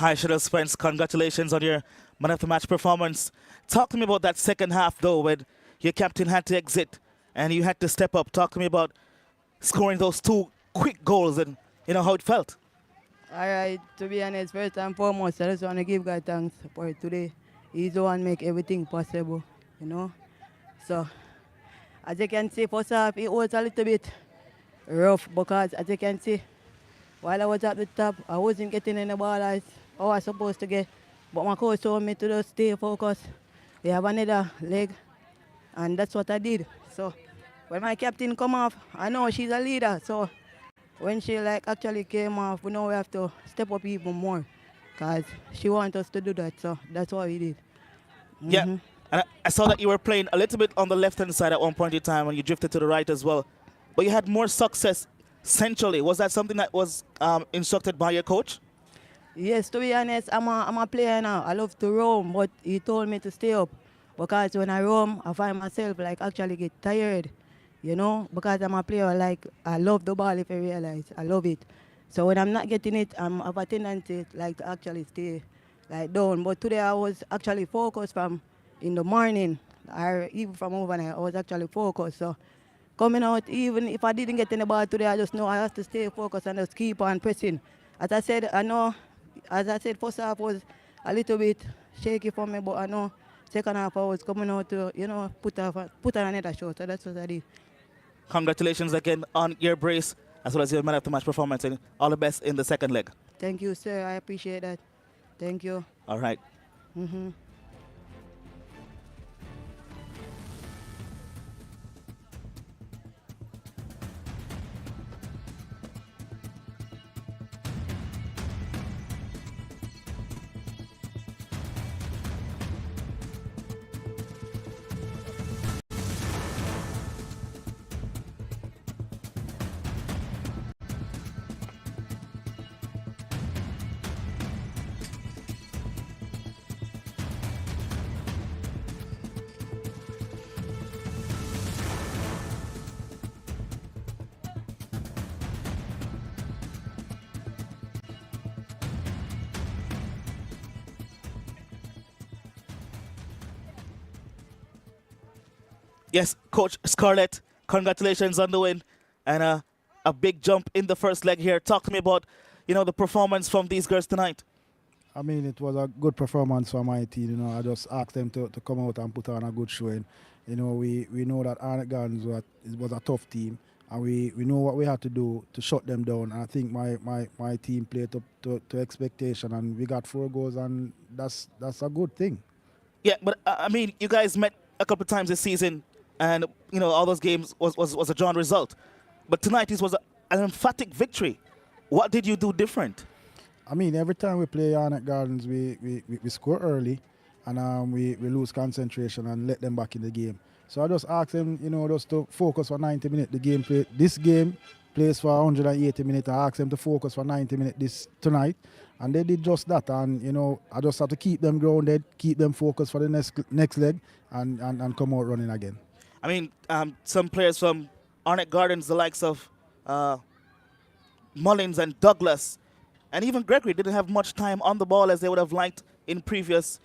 Hi, Cheryl Spence. Congratulations on your man of the match performance. Talk to me about that second half, though, when your captain had to exit and you had to step up. Talk to me about scoring those two quick goals and how it felt. All right, to be honest, first and foremost, I just want to give God thanks for today. He's the one make everything possible. So, as you can see, first half, it was a little bit rough because, as you can see, while I was at the top, I wasn't getting any ball as I was supposed to get. But my coach told me to just stay focused. We have another leg, and that's what I did. So, when my captain come off, I know she's a leader, so when she actually came off, we know we have to step up even more because she wants us to do that. So that's what we did. Yeah, and I saw that you were playing a little bit on the left-hand side at one point in time and you drifted to the right as well. But you had more success centrally. Was that something that was instructed by your coach? Yes, to be honest, I'm a player now. I love to roam, but he told me to stay up because when I roam, I find myself actually get tired. Because I'm a player, I love the ball, if you realize. I love it. So when I'm not getting it, I have a tendency to actually stay down. But today I was actually focused from in the morning, or even from overnight, I was actually focused. So coming out, even if I didn't get any ball today, I just know I have to stay focused and just keep on pressing. As I said, first half was a little bit shaky for me, but I know second half I was coming out to, put on another show. So that's what I did. Congratulations again on your brace as well as your man of the match performance, and all the best in the second leg. Thank you, sir. I appreciate that. Thank you. All right. Yes, Coach Scarlett, congratulations on the win and a big jump in the first leg here. Talk to me about, the performance from these girls tonight. I mean, it was a good performance for my team. I just asked them to come out and put on a good showing. We know that Arnett Gardens was a tough team, and we know what we had to do to shut them down. And I think my team played up to expectation, and we got 4 goals, and that's a good thing. Yeah, but I mean, you guys met a couple of times this season, and all those games was a drawn result. But tonight this was an emphatic victory. What did you do different? I mean, every time we play Arnett Gardens, we score early, and we lose concentration and let them back in the game. So I just asked them, just to focus for 90 minutes. This game plays for 180 minutes. I asked them to focus for 90 minutes tonight, and they did just that. And I just have to keep them grounded, keep them focused for the next leg, and come out running again. I mean, some players from Arnett Gardens, the likes of Mullins and Douglas, and even Gregory didn't have much time on the ball as they would have liked in previous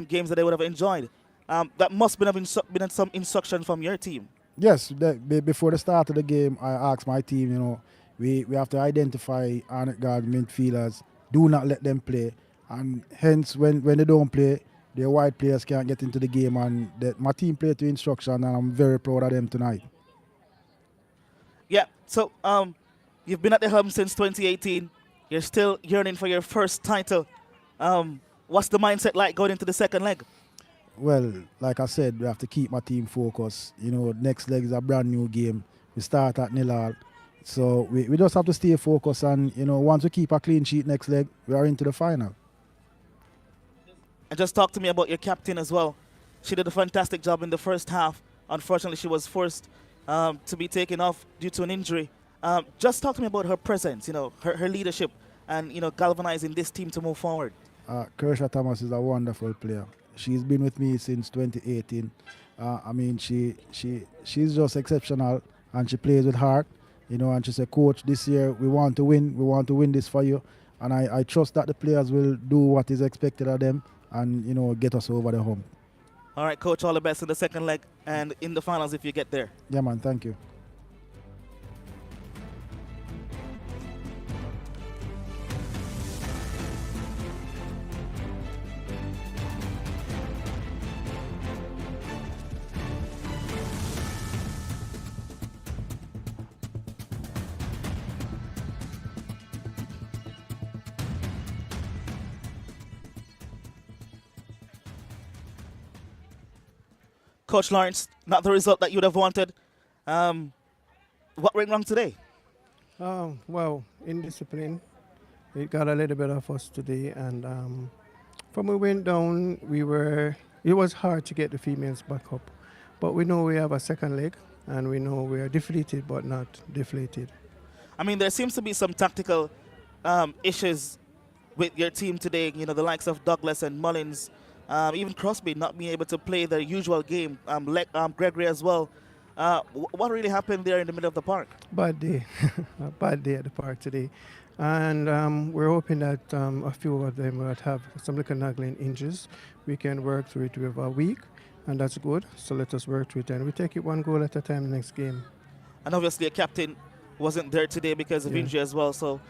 games that they would have enjoyed. That must have been some instruction from your team. Yes, before the start of the game, I asked my team, we have to identify Arnett Gardens midfielders, do not let them play, and hence when they don't play, their white players can't get into the game, and my team played to instruction, and I'm very proud of them tonight. Yeah, so you've been at the helm since 2018. You're still yearning for your first title. What's the mindset like going into the second leg? Well, like I said, we have to keep my team focused. Next leg is a brand new game. We start at 0-0. So we just have to stay focused, and once we keep a clean sheet next leg, we are into the final. And just talk to me about your captain as well. She did a fantastic job in the first half. Unfortunately, she was forced to be taken off due to an injury. Just talk to me about her presence, her leadership, and galvanizing this team to move forward. Kershaw Thomas is a wonderful player. She's been with me since 2018. I mean, she's just exceptional, and she plays with heart. And she said, "Coach, this year we want to win. We want to win this for you." And I trust that the players will do what is expected of them and, you know, get us over the hump. All right, Coach, all the best in the second leg and in the finals if you get there. Yeah, man, thank you. Coach Lawrence, not the result that you would have wanted. What went wrong today? Well, indiscipline. It got a little bit of us today, and from we went down, it was hard to get the females back up. But we know we have a second leg, and we know we are deflated but not deflated. I mean, there seems to be some tactical issues with your team today. You know, the likes of Douglas and Mullins, even Crosby not being able to play their usual game. Gregory as well. What really happened there in the middle of the park? Bad day. A bad day at the park today. And we're hoping that a few of them will have some little nagging injuries. We can work through it with a week, and that's good. So let us work through it, and we take it one goal at a time next game. And obviously a captain wasn't there today because of injury as well. So,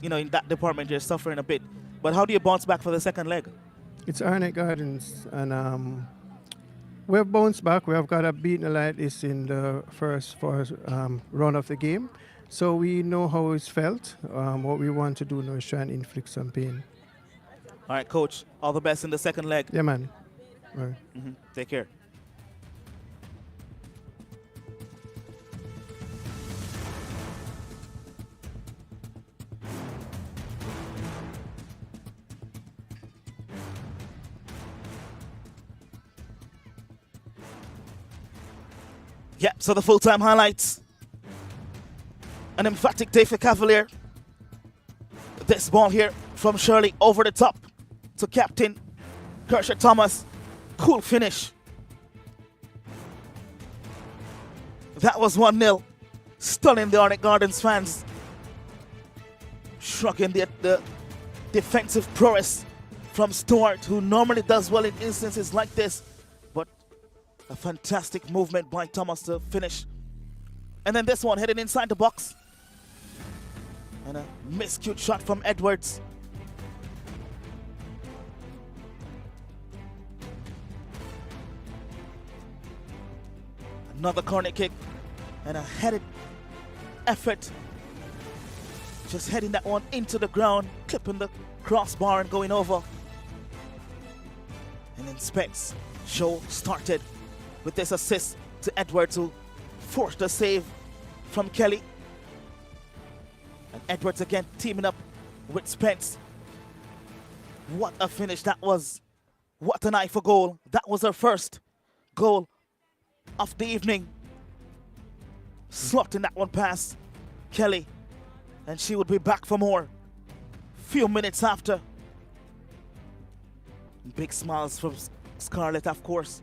you know, in that department, you're suffering a bit. But how do you bounce back for the second leg? It's Arnett Gardens, and we've bounced back. We have got a beaten like this in the first run of the game. So we know how it's felt. What we want to do now is try and inflict some pain. All right, Coach. All the best in the second leg. Yeah, man. All right. Take care. Yeah, so the full-time highlights. An emphatic day for Cavalier. This ball here from Shirley over the top to captain Kershaw Thomas. Cool finish. That was 1-0. Stunning the Arnett Gardens fans. Shrugging the defensive prowess from Stewart, who normally does well in instances like this. But a fantastic movement by Thomas to finish. And then this one heading inside the box. And a miscute shot from Edwards. Another corner kick and a headed effort. Just heading that one into the ground, clipping the crossbar and going over. And then Spence show started with this assist to Edwards, who forced a save from Kelly. And Edwards again teaming up with Spence. What a finish that was. What an eye for goal. That was her first goal of the evening. Slotting that one past Kelly. And she would be back for more. Few minutes after. Big smiles from Scarlett, of course.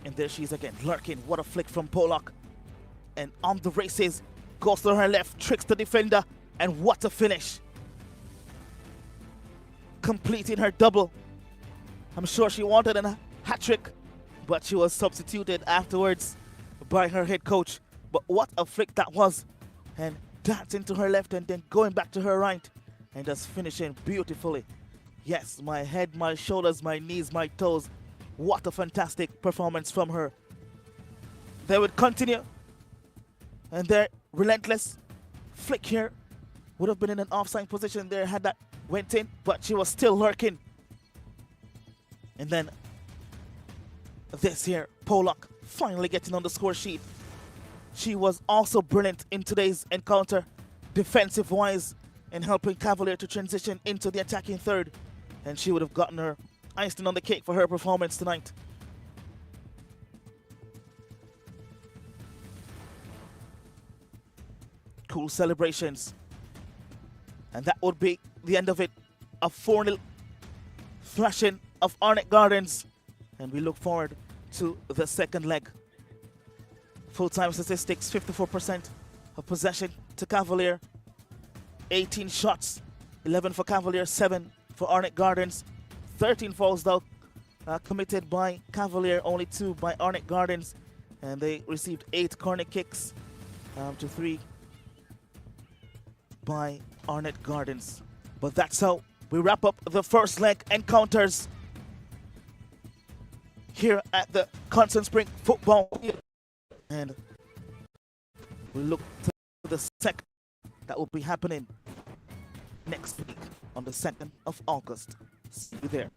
And there she is again, lurking. What a flick from Pollock. And on the races, goes to her left, tricks the defender, and what a finish. Completing her double. I'm sure she wanted a hat-trick, but she was substituted afterwards by her head coach. But what a flick that was. And dancing to her left and then going back to her right and just finishing beautifully. Yes, my head, my shoulders, my knees, my toes. What a fantastic performance from her. They would continue. And their relentless flick here would have been in an offside position there had that went in, but she was still lurking. And then this here, Pollock finally getting on the score sheet. She was also brilliant in today's encounter, defensive-wise, in helping Cavalier to transition into the attacking third. And she would have gotten her icing on the cake for her performance tonight. Cool celebrations. And that would be the end of it. A 4-0 thrashing of Arnett Gardens. And we look forward to the second leg. Full-time statistics, 54% of possession to Cavalier. 18 shots, 11 for Cavalier, 7 for Arnett Gardens. 13 fouls though committed by Cavalier, only 2 by Arnett Gardens. And they received 8 corner kicks to 3 by Arnett Gardens. But that's how we wrap up the first leg encounters here at the Constant Spring Football. And we look to the second that will be happening next week on the 2nd of August. See you there.